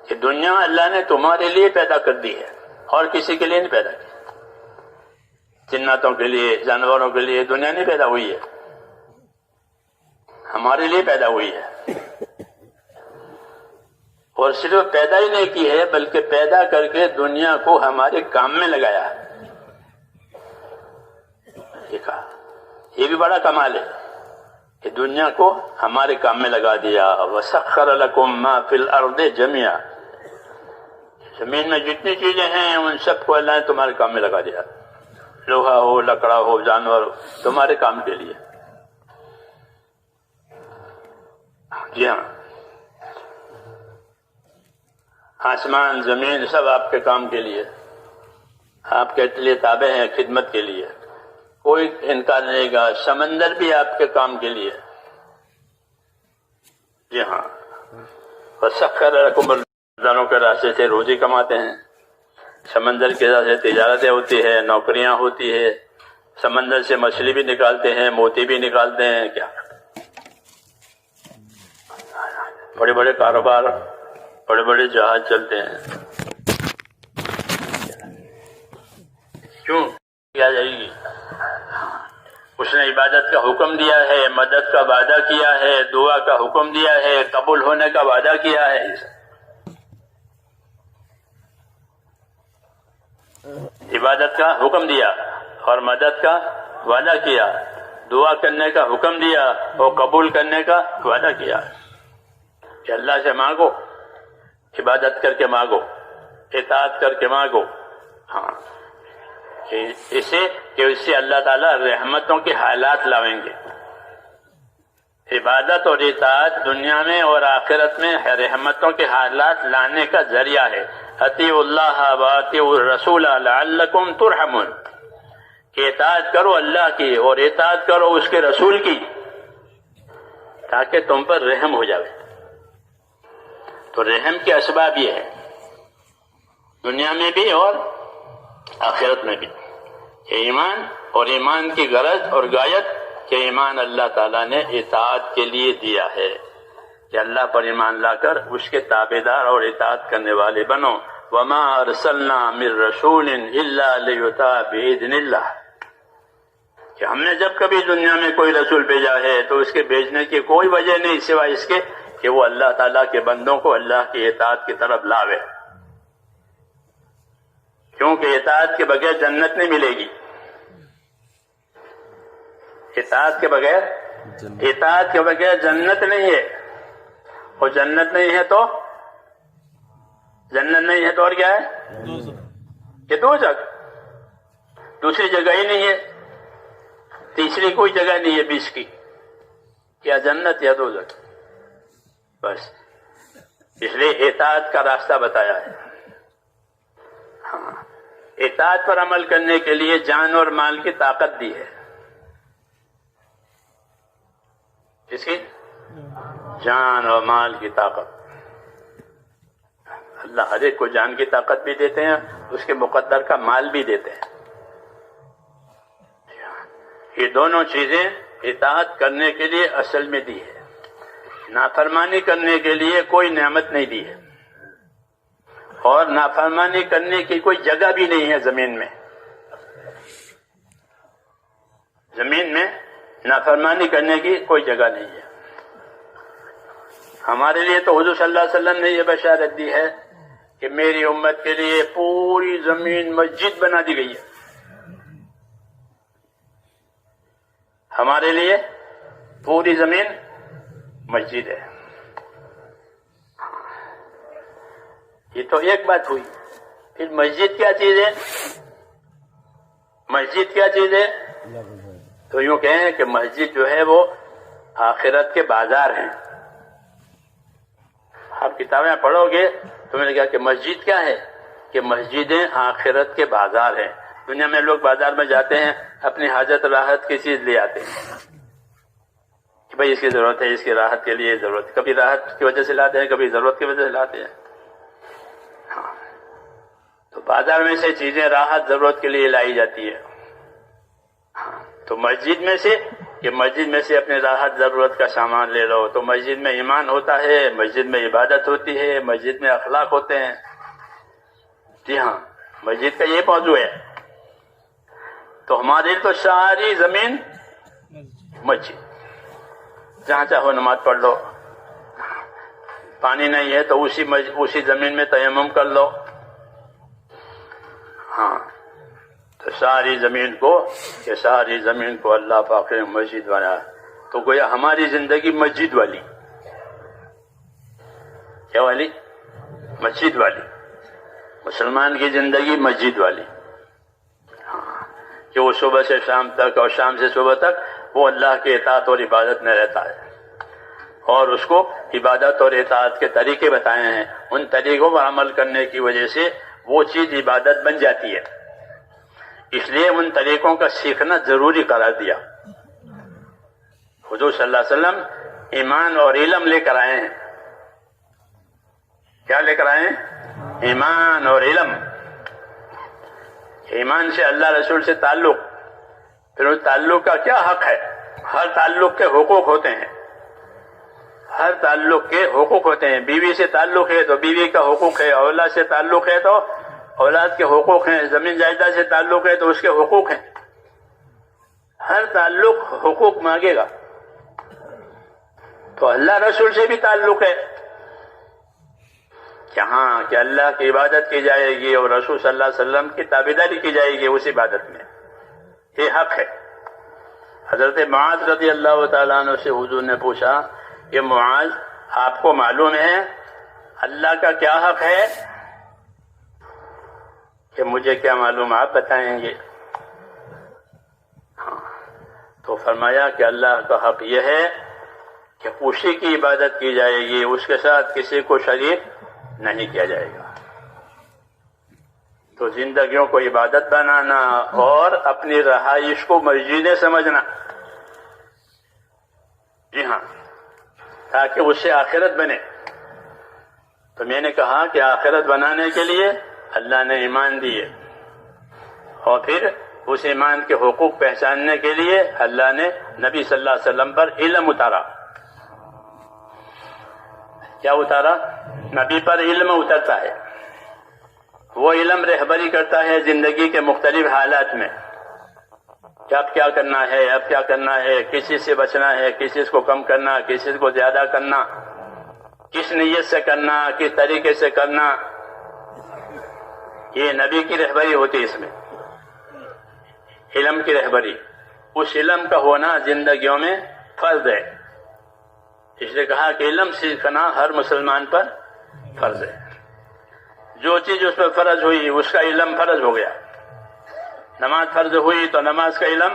کہ دنیا اللہ نے تمہارے لیے پیدا کر دی ہے اور کسی کے لیے نہیں پیدا کی۔ جناتوں کے لیے، جانوروں کے لیے دنیا نہیں پیدا ہوئی ہے، ہمارے لیے پیدا ہوئی ہے۔ اور صرف پیدا ہی نہیں کی ہے بلکہ پیدا کر کے دنیا کو ہمارے کام میں لگایا ہے۔ دیکھا، یہ بھی بڑا کمال ہے کہ دنیا کو ہمارے کام میں لگا دیا۔ وَسَخَّرَ لَكُم مَّا فِي الْأَرْضِ جَمِيعًا، زمین میں جتنی چیزیں ہیں ان سب کو اللہ نے تمہارے کام میں لگا دیا، لوہا ہو، لکڑا ہو، جانور ہو، تمہارے کام کے لیے۔ جی ہاں، آسمان زمین سب آپ کے کام کے لیے، آپ کے لیے تابع ہیں، خدمت کے لیے، کوئی انکار نہیں گا۔ سمندر بھی آپ کے کام کے لیے۔ جی ہاں، وَسَخَّرَ لَكُمُ سمندروں کے راستے سے روزی کماتے ہیں، سمندر کے راستے سے تجارتیں ہوتی ہے، نوکریاں ہوتی ہے، سمندر سے مچھلی بھی نکالتے ہیں، موتی بھی نکالتے ہیں، کیا بڑے بڑے کاروبار، بڑے بڑے جہاز چلتے ہیں. کیوں کیا جائے گی؟ اس نے عبادت کا حکم دیا ہے، مدد کا وعدہ کیا ہے، دعا کا حکم دیا ہے، قبول ہونے کا وعدہ کیا ہے. عبادت کا حکم دیا اور مدد کا وعدہ کیا، دعا کرنے کا حکم دیا اور قبول کرنے کا وعدہ کیا کہ اللہ سے مانگو، عبادت کر کے مانگو، اطاعت کر کے مانگو. ہاں، اس سے اللہ تعالیٰ رحمتوں کے حالات لاویں گے. عبادت اور اطاعت دنیا میں اور آخرت میں رحمتوں کے حالات لانے کا ذریعہ ہے. اطیعوا اللہ و اطیعوا الرسول لعلکم ترحمون، کہ اطاعت کرو اللہ کی اور اطاعت کرو اس کے رسول کی تاکہ تم پر رحم ہو جائے. تو رحم کے اسباب یہ ہے دنیا میں بھی اور آخرت میں بھی، کہ ایمان اور ایمان کی غرض اور غایت کہ ایمان اللہ تعالیٰ نے اطاعت کے لیے دیا ہے کہ اللہ پر ایمان لا کر اس کے تابعدار اور اطاعت کرنے والے بنو. وما ارسلنا من رسول الا لیطاع باذن اللہ، کہ ہم نے جب کبھی دنیا میں کوئی رسول بھیجا ہے تو اس کے بھیجنے کی کوئی وجہ نہیں سوائے اس کے کہ وہ اللہ تعالیٰ کے بندوں کو اللہ کی اطاعت کی طرف لاوے. کیونکہ اطاعت کے بغیر جنت نہیں ملے گی. اطاعت کے بغیر جنت نہیں ہے، اور جنت نہیں ہے تو اور کیا ہے؟ یہ دوزخ. دوسری جگہ ہی نہیں ہے، تیسری کوئی جگہ نہیں ہے بیچ کی، یا جنت یا دوزخ بس. اس لیے اطاعت کا راستہ بتایا ہے. ہاں، اطاعت پر عمل کرنے کے لیے جان اور مال کی طاقت دی ہے. اس کی جان اور مال کی طاقت، اللہ ہر ایک کو جان کی طاقت بھی دیتے ہیں، اس کے مقدر کا مال بھی دیتے ہیں. یہ دونوں چیزیں اطاعت کرنے کے لیے اصل میں دی ہے. نافرمانی کرنے کے لیے کوئی نعمت نہیں دی ہے، اور نافرمانی کرنے کی کوئی جگہ بھی نہیں ہے زمین میں. زمین میں نافرمانی کرنے کی کوئی جگہ نہیں ہے. ہمارے لیے تو حضور صلی اللہ علیہ وسلم نے یہ بشارت دی ہے کہ میری امت کے لیے پوری زمین مسجد بنا دی گئی ہے. ہمارے لیے پوری زمین مسجد ہے. یہ تو ایک بات ہوئی. پھر مسجد کیا چیز ہے؟ مسجد کیا چیز ہے؟ تو یوں کہیں کہ مسجد جو ہے وہ آخرت کے بازار ہیں. آپ کتابیں پڑھو گے تو میں نے کہا کہ مسجد کیا ہے؟ کہ مسجدیں آخرت کے بازار ہیں. دنیا میں لوگ بازار میں جاتے ہیں، اپنی حاجت راحت کی چیز لے آتے ہیں کہ بھائی اس کی ضرورت ہے، اس کی راحت کے لیے ضرورت، کبھی راحت کی وجہ سے لاتے ہیں، کبھی ضرورت کی وجہ سے لاتے ہیں. ہاں، تو بازار میں سے چیزیں راحت ضرورت کے لیے لائی جاتی ہے. تو مسجد میں سے اپنے راحت ضرورت کا سامان لے لو. تو مسجد میں ایمان ہوتا ہے، مسجد میں عبادت ہوتی ہے، مسجد میں اخلاق ہوتے ہیں. جی ہاں، مسجد کا یہ موضوع ہے. تو ہماری تو ساری زمین مسجد، جہاں چاہو نماز پڑھ لو. پانی نہیں ہے تو اسی زمین میں تیمم کر لو. ہاں، تو ساری زمین کو اللہ پاک نے مسجد بنایا. تو گویا ہماری زندگی مسجد والی. کیا والی؟ مسجد والی. مسلمان کی زندگی مسجد والی. ہاں، کہ وہ صبح سے شام تک اور شام سے صبح تک وہ اللہ کی اطاعت اور عبادت میں رہتا ہے، اور اس کو عبادت اور اطاعت کے طریقے بتائے ہیں. ان طریقوں پر عمل کرنے کی وجہ سے وہ چیز عبادت بن جاتی ہے. اس لیے ان طریقوں کا سیکھنا ضروری قرار دیا. حضور صلی اللہ علیہ وسلم ایمان اور علم لے کر آئے ہیں. کیا لے کر آئے؟ ایمان اور علم. ایمان سے اللہ رسول سے تعلق. پھر اس تعلق کا کیا حق ہے؟ ہر تعلق کے حقوق ہوتے ہیں. ہر تعلق کے حقوق ہوتے ہیں. بیوی سے تعلق ہے تو بیوی کا حقوق ہے، اولاد سے تعلق ہے تو اولاد کے حقوق ہیں، زمین جائیداد سے تعلق ہے تو اس کے حقوق ہیں. ہر تعلق حقوق مانگے گا. تو اللہ رسول سے بھی تعلق ہے کہ ہاں کہ اللہ کی عبادت کی جائے گی اور رسول صلی اللہ علیہ وسلم کی تابعداری کی جائے گی اس عبادت میں. یہ حق ہے. حضرت معاذ رضی اللہ تعالیٰ عنہ سے حضور نے پوچھا کہ معاذ آپ کو معلوم ہے اللہ کا کیا حق ہے؟ کہ مجھے کیا معلوم، آپ بتائیں گے. تو فرمایا کہ اللہ کا حق یہ ہے کہ اسی کی عبادت کی جائے گی، اس کے ساتھ کسی کو شریک نہیں کیا جائے گا. تو زندگیوں کو عبادت بنانا اور اپنی رہائش کو مسجدیں سمجھنا، جی ہاں، تاکہ اس سے آخرت بنے. تو میں نے کہا کہ آخرت بنانے کے لیے اللہ نے ایمان دیے، اور پھر اس ایمان کے حقوق پہچاننے کے لیے اللہ نے نبی صلی اللہ علیہ وسلم پر علم اتارا. کیا اتارا؟ نبی پر علم اترتا ہے. وہ علم رہبری کرتا ہے زندگی کے مختلف حالات میں کہ اب کیا کرنا ہے، اب کیا کرنا ہے، کس چیز سے بچنا ہے، کس چیز کو کم کرنا، کس چیز کو زیادہ کرنا، کس نیت سے کرنا، کس طریقے سے کرنا. یہ نبی کی رہبری ہوتی ہے. اس میں علم کی رہبری، اس علم کا ہونا زندگیوں میں فرض ہے. اس لیے کہا کہ علم سیکھنا ہر مسلمان پر فرض ہے. جو چیز اس پر فرض ہوئی اس کا علم فرض ہو گیا. نماز فرض ہوئی تو نماز کا علم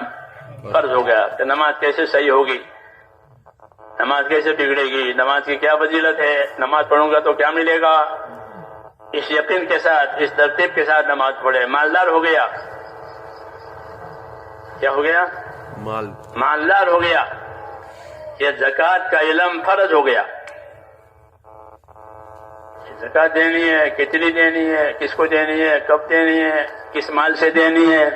فرض ہو گیا کہ نماز کیسے صحیح ہوگی، نماز کیسے بگڑے گی، نماز کی کیا فضیلت ہے، نماز پڑھوں گا تو کیا ملے گا. اس یقین کے ساتھ، اس ترتیب کے ساتھ نماز پڑھے، مالدار ہو گیا. کیا ہو گیا؟ مالدار ہو گیا. یہ زکوٰۃ کا علم فرض ہو گیا. زکوٰۃ دینی ہے، کتنی دینی ہے، کس کو دینی ہے، کب دینی ہے، کس مال سے دینی ہے،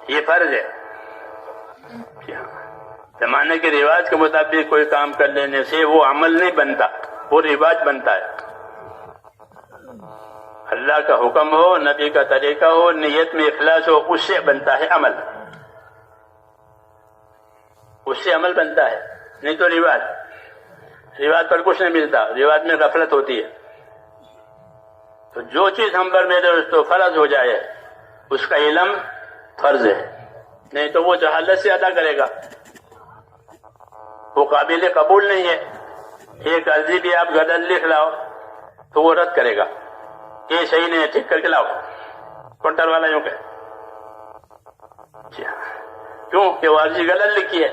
یہ فرض ہے. زمانے کے رواج کے مطابق کوئی کام کر لینے سے وہ عمل نہیں بنتا، وہ رواج بنتا ہے. اللہ کا حکم ہو، نبی کا طریقہ ہو، نیت میں اخلاص ہو، اس سے بنتا ہے عمل. اس سے عمل بنتا ہے، نہیں تو رواج پر کچھ نہیں ملتا. رواج میں غفلت ہوتی ہے. تو جو چیز ہم پر میرے دوستو فرض ہو جائے اس کا علم فرض ہے، نہیں تو وہ جہالت سے ادا کرے گا، وہ قابل قبول نہیں ہے. ایک عرضی بھی آپ غلط لکھ لاؤ تو وہ رد کرے گا، یہ صحیح نہیں ہے، ٹھیک کر کے لاؤ. کاؤنٹر والا یوں کہ کیوں کہ وہ عرضی غلط لکھی ہے.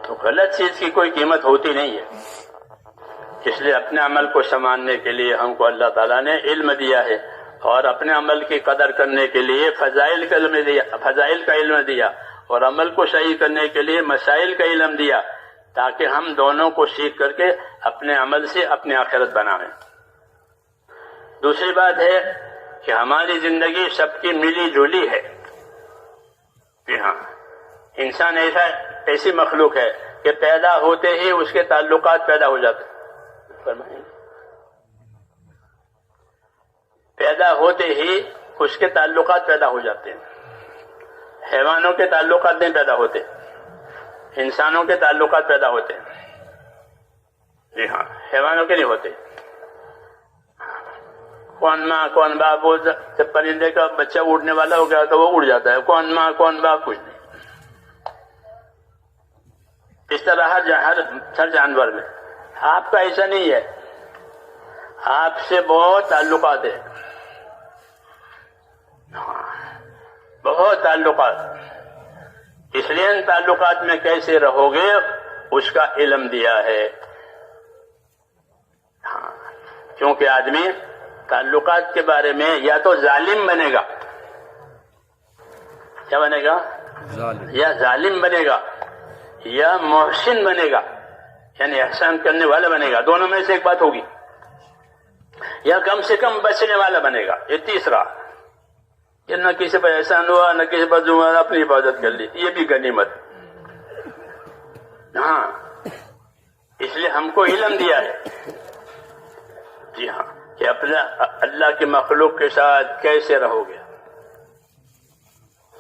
تو غلط چیز کی کوئی قیمت ہوتی نہیں ہے. اس لیے اپنے عمل کو سنبھالنے کے لیے ہم کو اللہ تعالیٰ نے علم دیا ہے، اور اپنے عمل کی قدر کرنے کے لیے فضائل کا علم دیا، اور عمل کو صحیح کرنے کے لیے مسائل کا علم دیا، تاکہ ہم دونوں کو سیکھ کر کے اپنے عمل سے اپنی آخرت بنائیں. دوسری بات ہے کہ ہماری زندگی سب کی ملی جلی ہے. جی ہاں، انسان ایسی مخلوق ہے کہ پیدا ہوتے ہی اس کے تعلقات پیدا ہو جاتے ہیں. پیدا ہوتے ہی اس کے تعلقات پیدا ہو جاتے ہیں. حیوانوں کے تعلقات نہیں پیدا ہوتے، انسانوں کے تعلقات پیدا ہوتے ہیں. جی ہاں، حیوانوں کے نہیں ہوتے. کون ماں کون باپ، وہ جب پرندے کا بچہ اڑنے والا ہو گیا تو وہ اڑ جاتا ہے، کون ماں کون باپ کچھ نہیں. اس طرح ہر جانور میں. آپ کا ایسا نہیں ہے، آپ سے بہت تعلقات ہیں، بہت تعلقات. اس لیے ان تعلقات میں کیسے رہو گے اس کا علم دیا ہے. کیونکہ آدمی تعلقات کے بارے میں یا تو ظالم بنے گا، کیا بنے گا؟ یا ظالم بنے گا، یا محسن بنے گا یعنی احسان کرنے والا بنے گا، دونوں میں سے ایک بات ہوگی، یا کم سے کم بچنے والا بنے گا، یہ تیسرا، کہ نہ کسی پر احسان ہوا نہ کسی پر ظلم، اپنی حفاظت کر لی، یہ بھی غنیمت۔ ہاں اس لیے ہم کو علم دیا ہے، جی ہاں، کہ اپنا اللہ کی مخلوق کے ساتھ کیسے رہو گے۔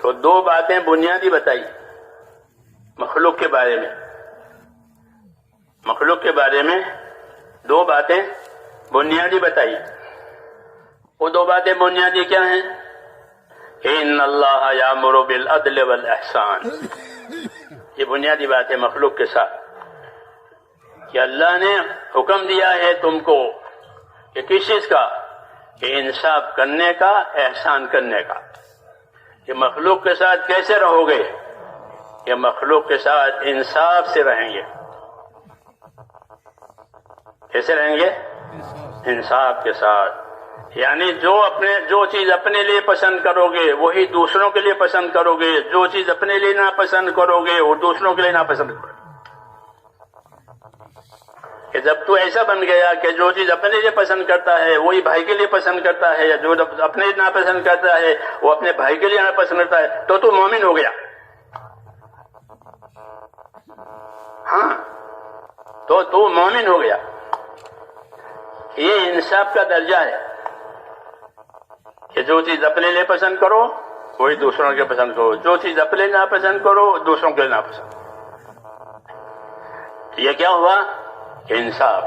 تو دو باتیں بنیادی بتائی مخلوق کے بارے میں، مخلوق کے بارے میں دو باتیں بنیادی بتائی۔ وہ دو باتیں بنیادی کیا ہیں؟ ان اللہ یامر بالعدل والاحسان، یہ بنیادی بات ہے مخلوق کے ساتھ، کہ اللہ نے حکم دیا ہے تم کو کہ کس چیز کا؟ کہ انصاف کرنے کا، احسان کرنے کا۔ کہ مخلوق کے ساتھ کیسے رہو گے؟ کہ مخلوق کے ساتھ انصاف سے رہیں گے۔ کیسے رہیں گے؟ انصاف کے ساتھ، یعنی جو چیز اپنے لیے پسند کرو گے وہی دوسروں کے لیے پسند کرو گے، جو چیز اپنے لیے ناپسند کرو گے وہ دوسروں کے لیے ناپسند کرو گے۔ کہ جب تو ایسا بن گیا کہ جو چیز اپنے لیے پسند کرتا ہے وہی بھائی کے لیے پسند کرتا ہے، یا جو اپنے لیے ناپسند کرتا ہے وہ اپنے بھائی کے لیے ناپسند کرتا ہے، تو مومن ہو گیا۔ ہاں تو مومن ہو گیا۔ یہ انصاف کا درجہ ہے کہ جو چیز اپنے لیے پسند کرو وہی دوسروں کے پسند کرو، جو چیز اپنے لیے ناپسند کرو دوسروں کے لیے ناپسند۔ یہ کیا ہوا؟ انصاف۔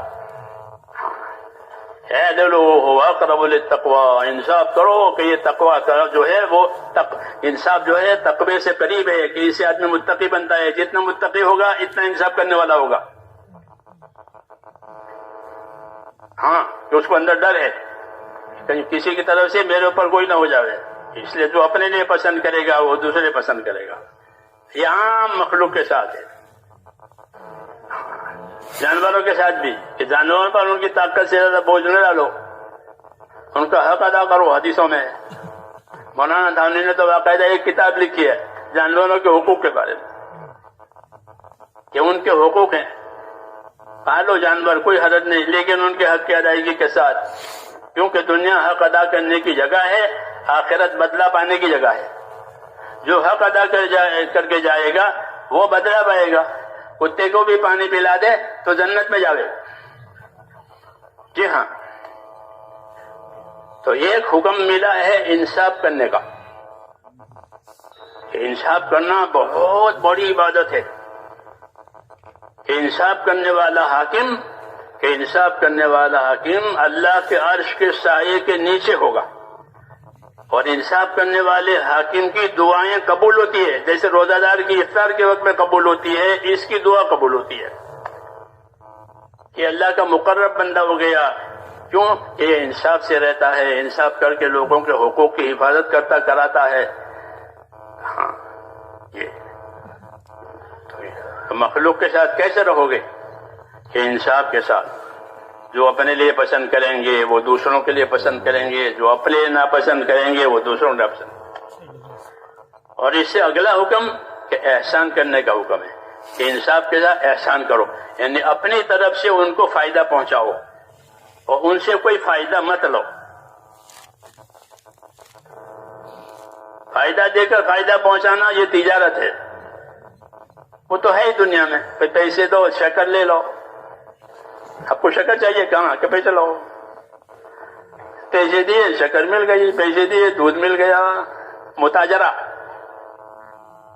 اعدلوا هو اقرب للتقوى، انصاف کرو کہ یہ تقوی کا جو ہے وہ انصاف جو ہے تقوی سے قریب ہے، کہ اس سے آدمی متقی بنتا ہے، جتنا متقی ہوگا اتنا انصاف کرنے والا ہوگا۔ ہاں کہ اس کو اندر ڈر ہے کہیں کسی کی طرف سے میرے اوپر کوئی نہ ہو جائے، اس لیے جو اپنے لیے پسند کرے گا وہ دوسرے پسند کرے گا۔ یہ عام مخلوق کے ساتھ ہے، جانوروں کے ساتھ بھی، کہ جانوروں پر ان کی طاقت سے زیادہ بوجھ نہ ڈالو، ان کا حق ادا کرو۔ حدیثوں میں مولانا دھانی نے تو باقاعدہ ایک کتاب لکھی ہے جانوروں کے حقوق کے بارے میں، کہ ان کے حقوق ہیں، پالو جانور کوئی حرج نہیں، لیکن ان کے حق کی ادائیگی کے ساتھ، کیونکہ دنیا حق ادا کرنے کی جگہ ہے، آخرت بدلہ پانے کی جگہ ہے۔ جو حق ادا کر کے جائے گا وہ بدلہ پائے گا۔ کتے کو بھی پانی پلا دے تو جنت میں جاوے۔ جی ہاں، تو ایک حکم ملا ہے انصاف کرنے کا، کہ انصاف کرنا بہت بڑی عبادت ہے، کہ انصاف کرنے والا حاکم اللہ کے عرش کے سائے کے نیچے ہوگا، اور انصاف کرنے والے حاکم کی دعائیں قبول ہوتی ہے، جیسے روزہ دار کی افطار کے وقت میں قبول ہوتی ہے، اس کی دعا قبول ہوتی ہے کہ اللہ کا مقرب بندہ ہو گیا۔ کیوں؟ کہ یہ انصاف سے رہتا ہے، انصاف کر کے لوگوں کے حقوق کی حفاظت کراتا ہے۔ ہاں یہ تو مخلوق کے ساتھ کیسے رہو گے؟ کہ انصاف کے ساتھ، جو اپنے لیے پسند کریں گے وہ دوسروں کے لیے پسند کریں گے، جو اپنے لیے ناپسند کریں گے وہ دوسروں کو ناپسند۔ اور اس سے اگلا حکم کہ احسان کرنے کا حکم ہے، کہ انصاف کے ساتھ احسان کرو، یعنی اپنی طرف سے ان کو فائدہ پہنچاؤ اور ان سے کوئی فائدہ مت لو۔ فائدہ دے کر فائدہ پہنچانا یہ تجارت ہے، وہ تو ہے ہی دنیا میں، پیسے دو شکر لے لو، آپ کو شکر چاہیے کہاں کہ پیسے لو، پیسے دیے شکر مل گئی، پیسے دیے دودھ مل گیا، متاجرہ،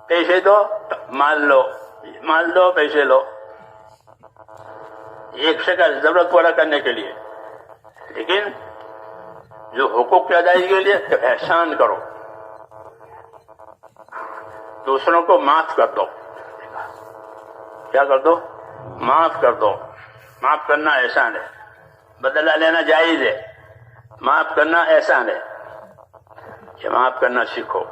پیسے دو مال دو پیسے لو، ایک شکل ضرورت پورا کرنے کے لیے۔ لیکن جو حقوق کی ادائیگی کے لیے احسان کرو، دوسروں کو معاف کر دو۔ کیا کر دو؟ معاف کر دو۔ معاف کرنا احسان ہے، بدلہ لینا جائز ہے، معاف کرنا احسان ہے، کہ معاف کرنا سیکھو،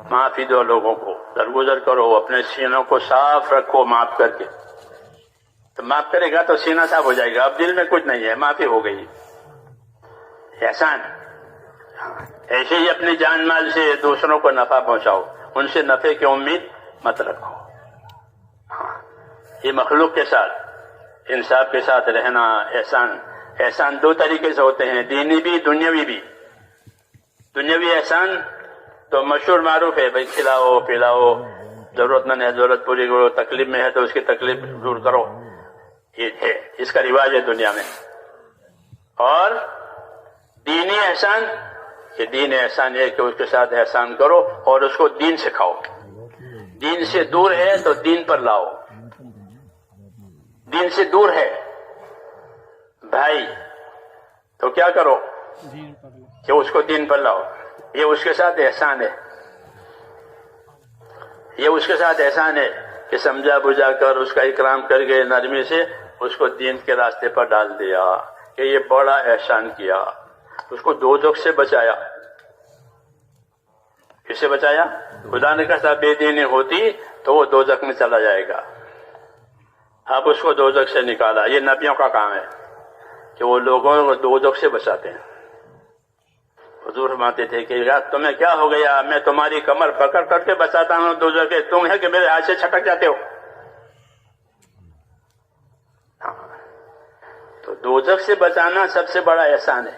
معافی دو لوگوں کو، درگزر کرو، اپنے سینوں کو صاف رکھو معاف کر کے۔ تو معاف کرے گا تو سینہ صاف ہو جائے گا، اب دل میں کچھ نہیں ہے، معافی ہو گئی، احسان۔ ایسے ہی اپنی جان مال سے دوسروں کو نفع پہنچاؤ، ان سے نفع کی امید مت رکھو۔ یہ مخلوق کے ساتھ انصاف کے ساتھ رہنا احسان دو طریقے سے ہوتے ہیں، دینی بھی دنیاوی بھی۔ دنیاوی احسان تو مشہور معروف ہے، بھائی کھلاؤ پلاؤ، ضرورت مند ہے ضرورت پوری کرو، تکلیف میں ہے تو اس کی تکلیف دور کرو، یہ ہے، اس کا رواج ہے دنیا میں۔ اور دینی احسان، کہ دین احسان ہے کہ اس کے ساتھ احسان کرو اور اس کو دین سکھاؤ، دین سے دور ہے تو دین پر لاؤ، دین سے دور ہے بھائی تو کیا کرو کہ اس کو دین پر لاؤ، یہ اس کے ساتھ احسان ہے، یہ اس کے ساتھ احسان ہے کہ سمجھا بجھا کر اس کا اکرام کر کے نرمی سے اس کو دین کے راستے پر ڈال دیا، کہ یہ بڑا احسان کیا، اس کو دوزخ سے بچایا۔ کس سے بچایا؟ خدا نے کہا بے دینی ہوتی تو وہ دوزخ میں چلا جائے گا، اب اس کو دوزخ سے نکالا۔ یہ نبیوں کا کام ہے کہ وہ لوگوں کو دوزخ سے بچاتے ہیں۔ حضور فرماتے تھے کہ یار تمہیں کیا ہو گیا، میں تمہاری کمر پکڑ کر کے بچاتا ہوں دوزخ سے، تم ہے کہ میرے ہاتھ سے چھٹک جاتے ہو۔ تو دوزخ سے بچانا سب سے بڑا احسان ہے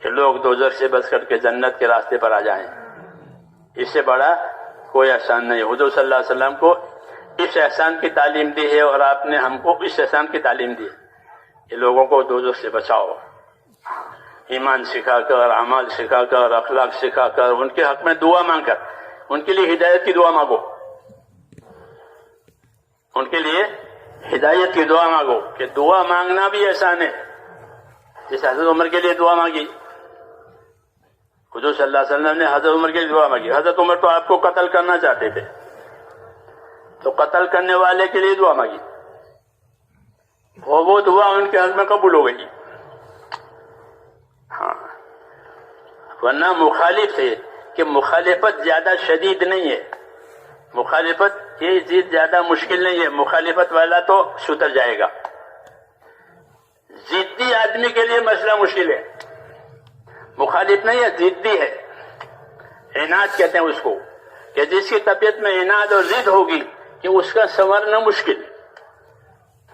کہ لوگ دوزخ سے بچ کر کے جنت کے راستے پر آ جائیں، اس سے بڑا کوئی احسان نہیں۔ حضور صلی اللہ علیہ وسلم کو اس احسان کی تعلیم دی ہے اور آپ نے ہم کو اس احسان کی تعلیم دی ہے کہ لوگوں کو دوزخ سے بچاؤ، ایمان سکھا کر، اعمال سکھا کر، اخلاق سکھا کر، ان کے حق میں دعا مانگ کر، ان کے لیے ہدایت کی دعا مانگو، ان کے لیے ہدایت کی دعا مانگو، کہ دعا مانگنا بھی احسان ہے۔ جیسے حضرت عمر کے لیے دعا مانگی، حضور صلی اللہ علیہ وسلم نے حضرت عمر کے لیے دعا مانگی۔ حضرت عمر تو آپ کو قتل کرنا چاہتے تھے تو قتل کرنے والے کے لیے دعا مانگی اور وہ دعا ان کے حق میں قبول ہو گئی۔ ہاں، ورنہ مخالف تھے کہ مخالفت زیادہ شدید نہیں ہے، مخالفت یہ چیز زیادہ مشکل نہیں ہے، مخالفت والا تو سدھر جائے گا۔ ضدی آدمی کے لیے مسئلہ مشکل ہے، مخالف نہیں ہے، ضدی ہے، عناد کہتے ہیں اس کو، کہ جس کی طبیعت میں عناد اور ضد ہوگی کہ اس کا سنورنا مشکل،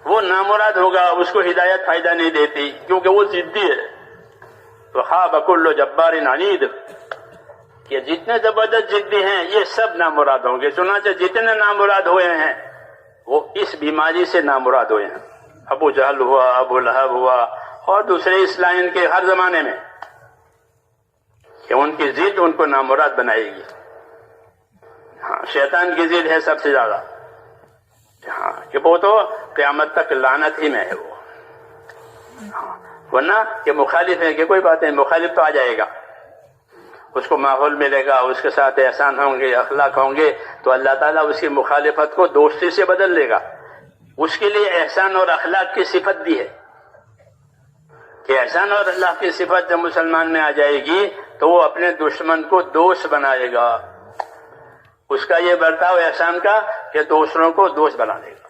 وہ نامراد ہوگا، اس کو ہدایت فائدہ نہیں دیتی کیونکہ وہ ضدی ہے۔ وخاب کل جبار عنید، کہ جتنے زبردست ضدی ہیں یہ سب نامراد ہوں گے۔ چنانچہ جتنے نامراد ہوئے ہیں وہ اس بیماری سے نامراد ہوئے ہیں۔ ابو جہل ہوا، ابو لہب ہوا اور دوسرے اسلام کے ہر زمانے میں، کہ ان کی ضد ان کو نامراد بنائے گی۔ ہاں، شیطان کی ضد ہے سب سے زیادہ، ہاں، کہ وہ تو قیامت تک لعنت ہی میں ہے وہ۔ ورنہ کہ مخالف ہے کہ کوئی بات نہیں، مخالف تو آ جائے گا، اس کو ماحول ملے گا، اس کے ساتھ احسان ہوں گے، اخلاق ہوں گے، تو اللہ تعالیٰ اس کی مخالفت کو دوستی سے بدل لے گا۔ اس کے لیے احسان اور اخلاق کی صفت دی ہے کہ احسان اور اخلاق کی صفت جب مسلمان میں آ جائے گی تو وہ اپنے دشمن کو دوست بنائے گا، اس کا یہ برتاؤ احسان کا کہ دوسروں کو دوست بنا دے گا،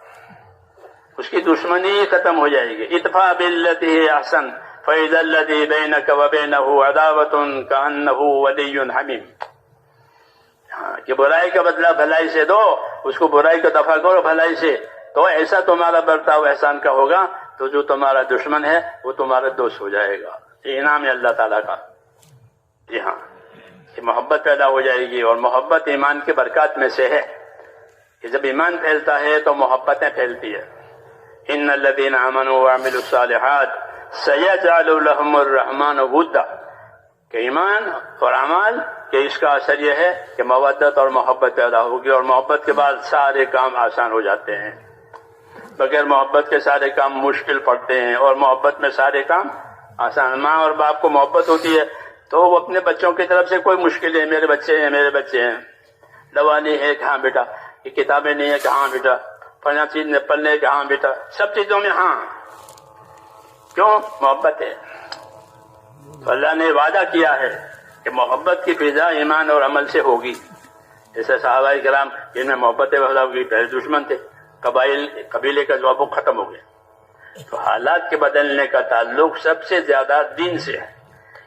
اس کی دشمنی ختم ہو جائے گی۔ ادفع باللتی ہی احسن فإذا الذی بینک وبینہ عداوۃ کأنہ ولی حمیم، کہ برائی کا بدلہ بھلائی سے دو، اس کو برائی کا دفع کرو بھلائی سے، تو ایسا تمہارا برتاؤ احسان کا ہوگا تو جو تمہارا دشمن ہے وہ تمہارا دوست ہو جائے گا۔ یہ انعام ہے اللہ تعالیٰ کا۔ جی ہاں، کہ محبت پیدا ہو جائے گی، اور محبت ایمان کے برکات میں سے ہے کہ جب ایمان پھیلتا ہے تو محبتیں پھیلتی ہے۔ ان الذین آمنوا وعملوا الصالحات سیجعل لهم الرحمن ودا، کہ ایمان اور اعمال کہ اس کا اثر یہ ہے کہ مودت اور محبت پیدا ہوگی، اور محبت کے بعد سارے کام آسان ہو جاتے ہیں۔ بغیر محبت کے سارے کام مشکل پڑتے ہیں، اور محبت میں سارے کام آسان۔ ماں اور باپ کو محبت ہوتی ہے تو وہ اپنے بچوں کی طرف سے کوئی مشکل ہے، میرے بچے ہیں میرے بچے ہیں، دوا نہیں ہے کہ ہاں بیٹا، یہ کتابیں نہیں ہے کہ ہاں بیٹا، فلاں چیز نہیں پڑھنے کہ ہاں بیٹا، سب چیزوں میں ہاں، کیوں؟ محبت ہے۔ تو اللہ نے وعدہ کیا ہے کہ محبت کی فضا ایمان اور عمل سے ہوگی۔ جیسے صحابہ کرام جن میں محبت پیدا ہوگی، پہلے دشمن تھے، قبیلے کا جو اب وہ ختم ہو گیا۔ تو حالات کے بدلنے کا تعلق سب سے زیادہ دین سے ہے،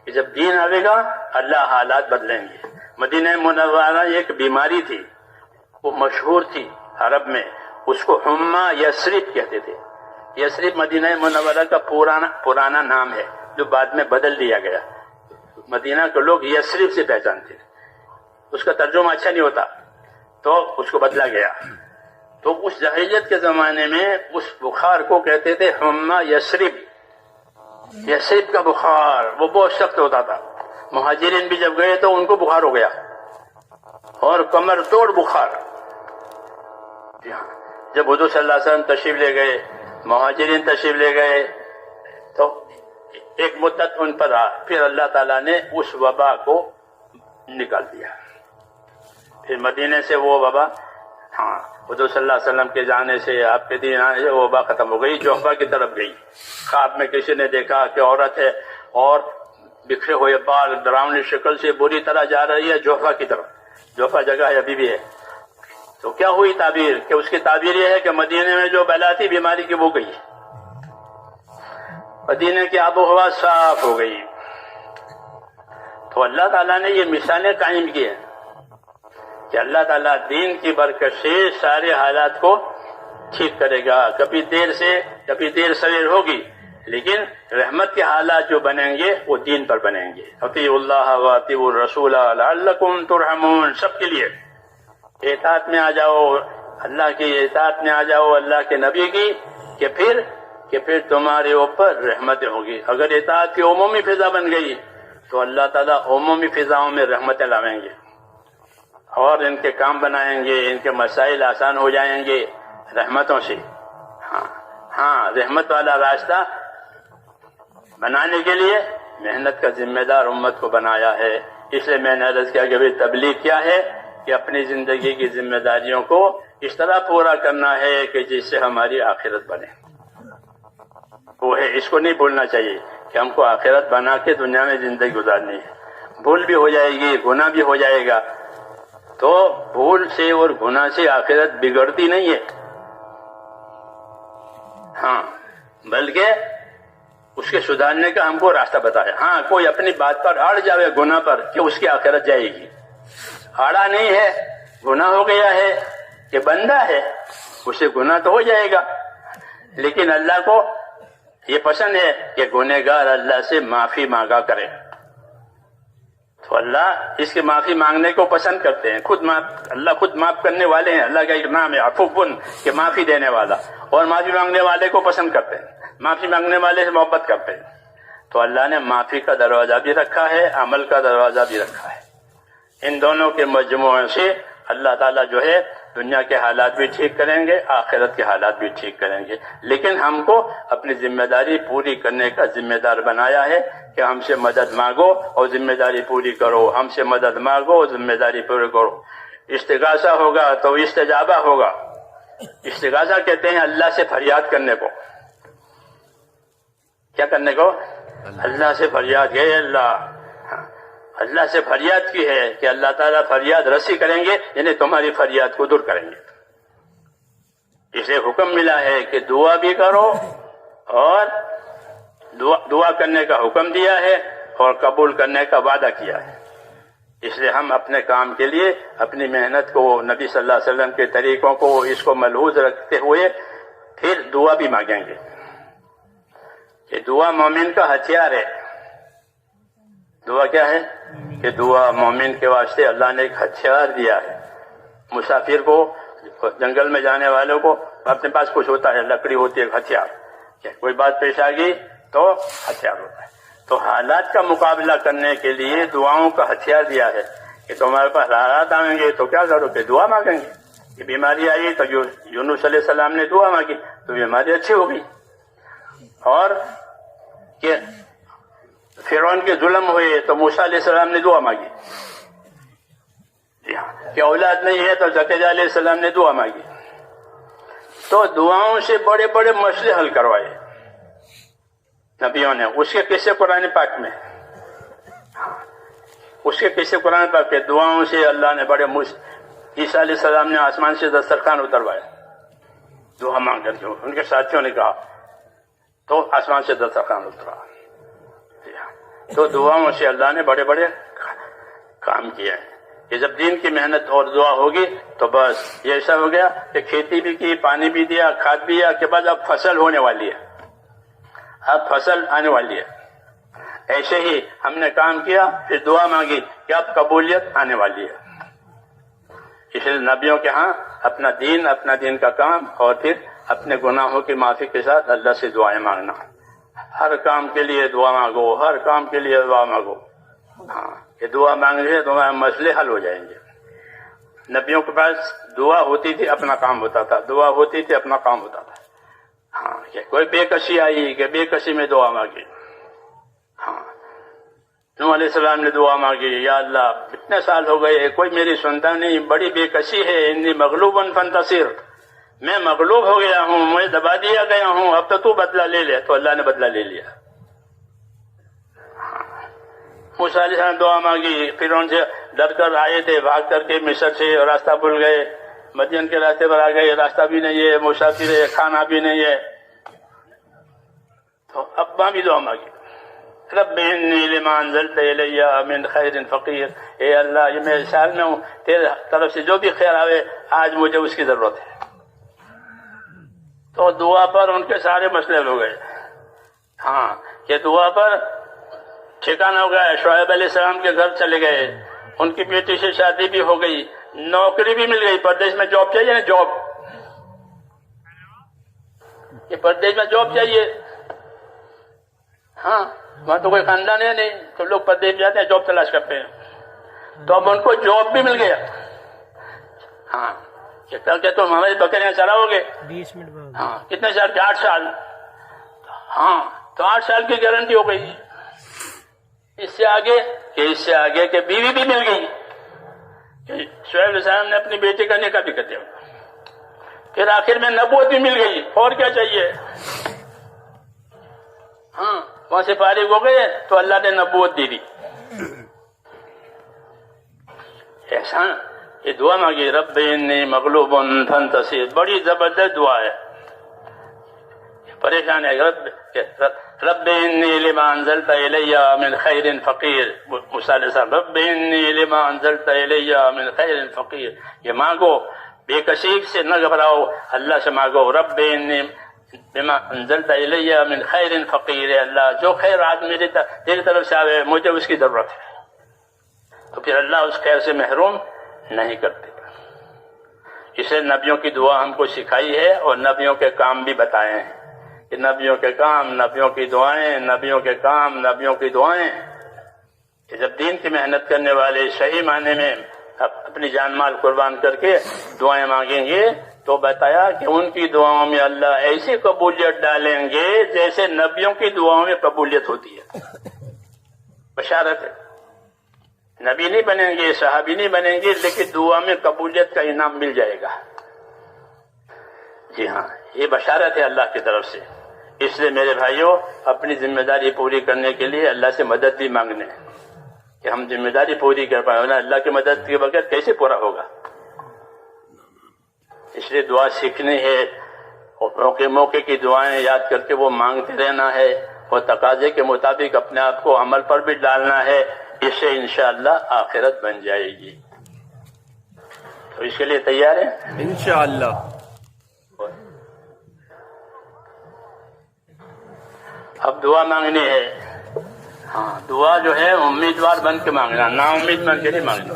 کہ جب دین آئے گا اللہ حالات بدلیں گے۔ مدینہ منورہ ایک بیماری تھی، وہ مشہور تھی عرب میں، اس کو حما یثرب کہتے تھے. یثرب مدینہ منورہ کا پرانا نام ہے جو بعد میں بدل دیا گیا. مدینہ کے لوگ یثرب سے پہچانتے تھے. اس کا ترجمہ اچھا نہیں ہوتا تو اس کو بدلا گیا. تو اس جاہلیت کے زمانے میں اس بخار کو کہتے تھے حما یثرب. یثرب کا بخار وہ بہت سخت ہوتا تھا. مہاجرین بھی جب گئے تو ان کو بخار ہو گیا اور کمر توڑ بخار. جب حضور صلی اللہ علیہ وسلم تشریف لے گئے, مہاجرین تشریف لے گئے تو ایک مدت ان پر پھر اللہ تعالیٰ نے اس وبا کو نکال دیا. پھر مدینے سے وہ وبا حضور صلی اللہ علیہ وسلم کے جانے سے, آپ کے دین آنے سے وہ وبا ختم ہو گئی. جوفا کی طرف گئی. خواب میں کسی نے دیکھا کہ عورت ہے اور بکھرے ہوئے بال ڈراؤنی شکل سے بری طرح جا رہی ہے جوفا کی طرف. جوفا جگہ ہے ابھی بھی ہے. تو کیا ہوئی تعبیر کہ اس کی تعبیر یہ ہے کہ مدینے میں جو بلا تھی بیماری کی وہ گئی. مدینے کی آب و ہوا صاف ہو گئی. تو اللہ تعالیٰ نے یہ مثالیں قائم کی ہیں کہ اللہ تعالیٰ دین کی برکت سے سارے حالات کو ٹھیک کرے گا. کبھی دیر سویر ہوگی لیکن رحمت کے حالات جو بنیں گے وہ دین پر بنیں گے. اطیعوا اللہ و اطیعوا الرسول لعلکم ترحمون. سب کے لیے اطاعت میں آ جاؤ, اللہ کی اطاعت میں آ جاؤ, اللہ کے نبی کی, کہ پھر تمہارے اوپر رحمتیں ہوگی. اگر اطاعت کی عمومی فضا بن گئی تو اللہ تعالیٰ عمومی فضاؤں میں رحمتیں لاویں گے اور ان کے کام بنائیں گے, ان کے مسائل آسان ہو جائیں گے رحمتوں سے. ہاں رحمت والا راستہ بنانے کے لیے محنت کا ذمہ دار امت کو بنایا ہے. اس لیے میں نے عرض کیا کہ تبلیغ کیا ہے کہ اپنی زندگی کی ذمہ داریوں کو اس طرح پورا کرنا ہے کہ جس سے ہماری آخرت بنے. وہ ہے, اس کو نہیں بھولنا چاہیے کہ ہم کو آخرت بنا کے دنیا میں زندگی گزارنی ہے. بھول بھی ہو جائے گی, گناہ بھی ہو جائے گا, تو بھول سے اور گناہ سے آخرت بگڑتی نہیں ہے. ہاں بلکہ اس کے سدھارنے کا ہم کو راستہ بتایا. ہاں کوئی اپنی بات پر اڑ جاوے گناہ پر کہ اس کی آخرت جائے گی. اڑا نہیں ہے, گناہ ہو گیا ہے کہ بندہ ہے, اسے گناہ تو ہو جائے گا, لیکن اللہ کو یہ پسند ہے کہ گنہگار اللہ سے معافی مانگا کرے. تو اللہ اس کی معافی مانگنے کو پسند کرتے ہیں. اللہ خود معاف کرنے والے ہیں. اللہ کا ایک نام ہے عفو کہ معافی دینے والا, اور معافی مانگنے والے کو پسند کرتے ہیں, معافی مانگنے والے سے محبت کرتے ہیں. تو اللہ نے معافی کا دروازہ بھی رکھا ہے, عمل کا دروازہ بھی رکھا ہے. ان دونوں کے مجموعے سے اللہ تعالیٰ جو ہے دنیا کے حالات بھی ٹھیک کریں گے, آخرت کے حالات بھی ٹھیک کریں گے. لیکن ہم کو اپنی ذمہ داری پوری کرنے کا ذمہ دار بنایا ہے کہ ہم سے مدد مانگو اور ذمہ داری پوری کرو, ہم سے مدد مانگو اور ذمہ داری پوری کرو. استغاثہ ہوگا تو استجابہ ہوگا. استغاثہ کہتے ہیں اللہ سے فریاد کرنے کو. کیا کرنے کو؟ اللہ سے فریاد ہے. اللہ سے فریاد کی ہے کہ اللہ تعالیٰ فریاد رسی کریں گے, یعنی تمہاری فریاد کو دور کریں گے. اسے حکم ملا ہے کہ دعا بھی کرو, اور دعا کرنے کا حکم دیا ہے اور قبول کرنے کا وعدہ کیا ہے. اس لیے ہم اپنے کام کے لیے اپنی محنت کو, نبی صلی اللہ علیہ وسلم کے طریقوں کو, اس کو ملحوظ رکھتے ہوئے پھر دعا بھی مانگیں گے. کہ دعا مومن کا ہتھیار ہے. دعا کیا ہے؟ کہ دعا مومن کے واسطے اللہ نے ایک ہتھیار دیا ہے. مسافر کو, جنگل میں جانے والوں کو اپنے پاس کچھ ہوتا ہے, لکڑی ہوتی ہے, ہتھیار. کوئی بات پیش آ گئی تو ہتھیار ہوتا ہے. تو حالات کا مقابلہ کرنے کے لیے دعاؤں کا ہتھیار دیا ہے کہ تمہارے پاس حالات آئیں گے تو کیا کرو کہ دعا مانگیں گے. کہ بیماری آئی تو یونس علیہ السلام نے دعا مانگی تو بیماری اچھی ہو گئی. اور کہ فرعون کے ظلم ہوئے تو موسیٰ علیہ السلام نے دعا مانگی. کہ اولاد نہیں ہے تو زکریا علیہ السلام نے دعا مانگی. تو دعاؤں سے بڑے بڑے مسئلے حل کروائے نبیوں نے. اس کے قصے قرآن پاک میں, اس کے قصے قرآن پاک کے دعاؤں سے اللہ نے بڑے عیسیٰ علیہ السلام نے آسمان سے دسترخوان اتروایا دعا مانگ کر کے. ان کے ساتھیوں نے کہا تو آسمان سے دسترخوان اترا. تو دعاؤں سے اللہ نے بڑے بڑے کام کیے ہیں. کہ جب دین کی محنت اور دعا ہوگی تو بس یہ ایسا ہو گیا کہ کھیتی بھی کی، پانی بھی دیا، کھاد بھی دیا، کے بعد اب فصل ہونے والی ہے، اب فصل آنے والی ہے۔ ایسے ہی ہم نے کام کیا، پھر دعا مانگی کہ اب قبولیت آنے والی ہے۔ اس لیے نبیوں کے ہاں اپنا دین کا کام، اور پھر اپنے گناہوں کی معافی کے ساتھ اللہ سے دعائیں مانگنا۔ ہر کام کے لیے دعا مانگو، ہر کام کے لیے دعا مانگو۔ ہاں، یہ دعا مانگنے سے تمہارے مسئلے حل ہو جائیں گے۔ نبیوں کے پاس دعا ہوتی تھی، اپنا کام ہوتا تھا، دعا ہوتی تھی، اپنا کام ہوتا تھا۔ ہاں، کہ کوئی بے کسی آئی کہ بے کسی میں دعا مانگی۔ ہاں، نوح علیہ السلام نے دعا مانگی، یا اللہ اتنے سال ہو گئے کوئی میری سنتا نہیں، بڑی بے کسی ہے، انی مغلوب فانتصر، میں مغلوب ہو گیا ہوں، مجھے دبا دیا گیا ہوں، اب تو بدلہ لے لے۔ تو اللہ نے بدلہ لے لیا۔ موسیٰ علیہ السلام دعا مانگی، پھر ان سے ڈر کر آئے تھے، بھاگ کر کے مصر سے، راستہ بھول گئے، مدین کے راستے پر آ گئے، راستہ بھی نہیں ہے، مسافر ہے، کھانا بھی نہیں ہے، تو ابا بھی دعا مانگی، رب انی لما انزلت الی من خیر فقیر، اے اللہ یہ میں سال میں ہوں، تیرے طرف سے جو بھی خیر آئے آج مجھے اس کی ضرورت ہے۔ تو دعا پر ان کے سارے مسئلے ہو گئے۔ ہاں، یہ دعا پر ٹھکانہ ہو گیا۔ شعیب علیہ السلام کے گھر چلے گئے، ان کی بیٹی سے شادی بھی ہو گئی، نوکری بھی مل گئی۔ پردیش میں جاب چاہیے نا، جاب، یہ پردیش میں جاب چاہیے۔ ہاں، وہاں تو کوئی خاندان ہے نہیں، تو لوگ پردیش جاتے ہیں، جاب تلاش کرتے ہیں، تو اب ان کو جاب بھی مل گیا۔ ہاں، کہ تم ہماری بکریاں چلاؤ گے 20 منٹ بعد۔ ہاں، کتنے سال کے؟ 8 سال۔ ہاں، تو 8 سال کی گارنٹی ہو گئی۔ اس سے آگے کہ بیوی بھی مل گئی، کہ شعیب علیہ السلام نے اپنی بیٹی کا نکاح بھی کر دیا، پھر آخر میں نبوت بھی مل گئی، اور کیا چاہیے؟ ہاں، وہاں سے فارغ ہو گئے تو اللہ نے نبوت دے دی۔ احسان، یہ دعا مانگی، رب انی مغلوب فانتصر، بڑی زبردست دعا ہے۔ پریشان ہے، رب انی لما انزلت الی من خیر فقیر، موسیٰ علیہ السلام، رب انی لما انزلت الی من خیر فقیر، یہ مانگو، بے کسی سے نہ گھبراؤ، اللہ سے مانگو، رب انی لما انزلت الی من خیر فقیر، اللہ جو خیر آج تیری طرف سے آئے مجھے اس کی ضرورت ہے۔ تو پھر اللہ اس خیر سے محروم نہیں کرتے۔ اسے نبیوں کی دعا ہم کو سکھائی ہے، اور نبیوں کے کام بھی بتائے ہیں، کہ نبیوں کے کام، نبیوں کی دعائیں، نبیوں کے کام، نبیوں کی دعائیں، کہ جب دین کی محنت کرنے والے صحیح معنی میں اپنی جان مال قربان کر کے دعائیں مانگیں گے، تو بتایا کہ ان کی دعاؤں میں اللہ ایسی قبولیت ڈالیں گے جیسے نبیوں کی دعاؤں میں قبولیت ہوتی ہے۔ بشارت ہے، نبی نہیں بنیں گے، صحابی نہیں بنیں گے، لیکن دعا میں قبولیت کا انعام مل جائے گا۔ جی ہاں، یہ بشارت ہے اللہ کی طرف سے۔ اس لیے میرے بھائیوں، اپنی ذمہ داری پوری کرنے کے لیے اللہ سے مدد بھی مانگنے کہ ہم ذمہ داری پوری کر پائیں، ورنہ اللہ کی مدد کے بغیر کیسے پورا ہوگا؟ اس لیے دعا سیکھنی ہے، اور موقع کی دعائیں یاد کر کے وہ مانگتے رہنا ہے، اور تقاضے کے مطابق اپنے آپ کو عمل پر بھی ڈالنا ہے، اس سے انشاءاللہ آخرت بن جائے گی۔ تو اس کے لیے تیار ہیں انشاءاللہ۔ اب دعا مانگنی ہے۔ ہاں، دعا جو ہے امیدوار بن کے مانگنا، نا امید بن کے نہیں مانگنا۔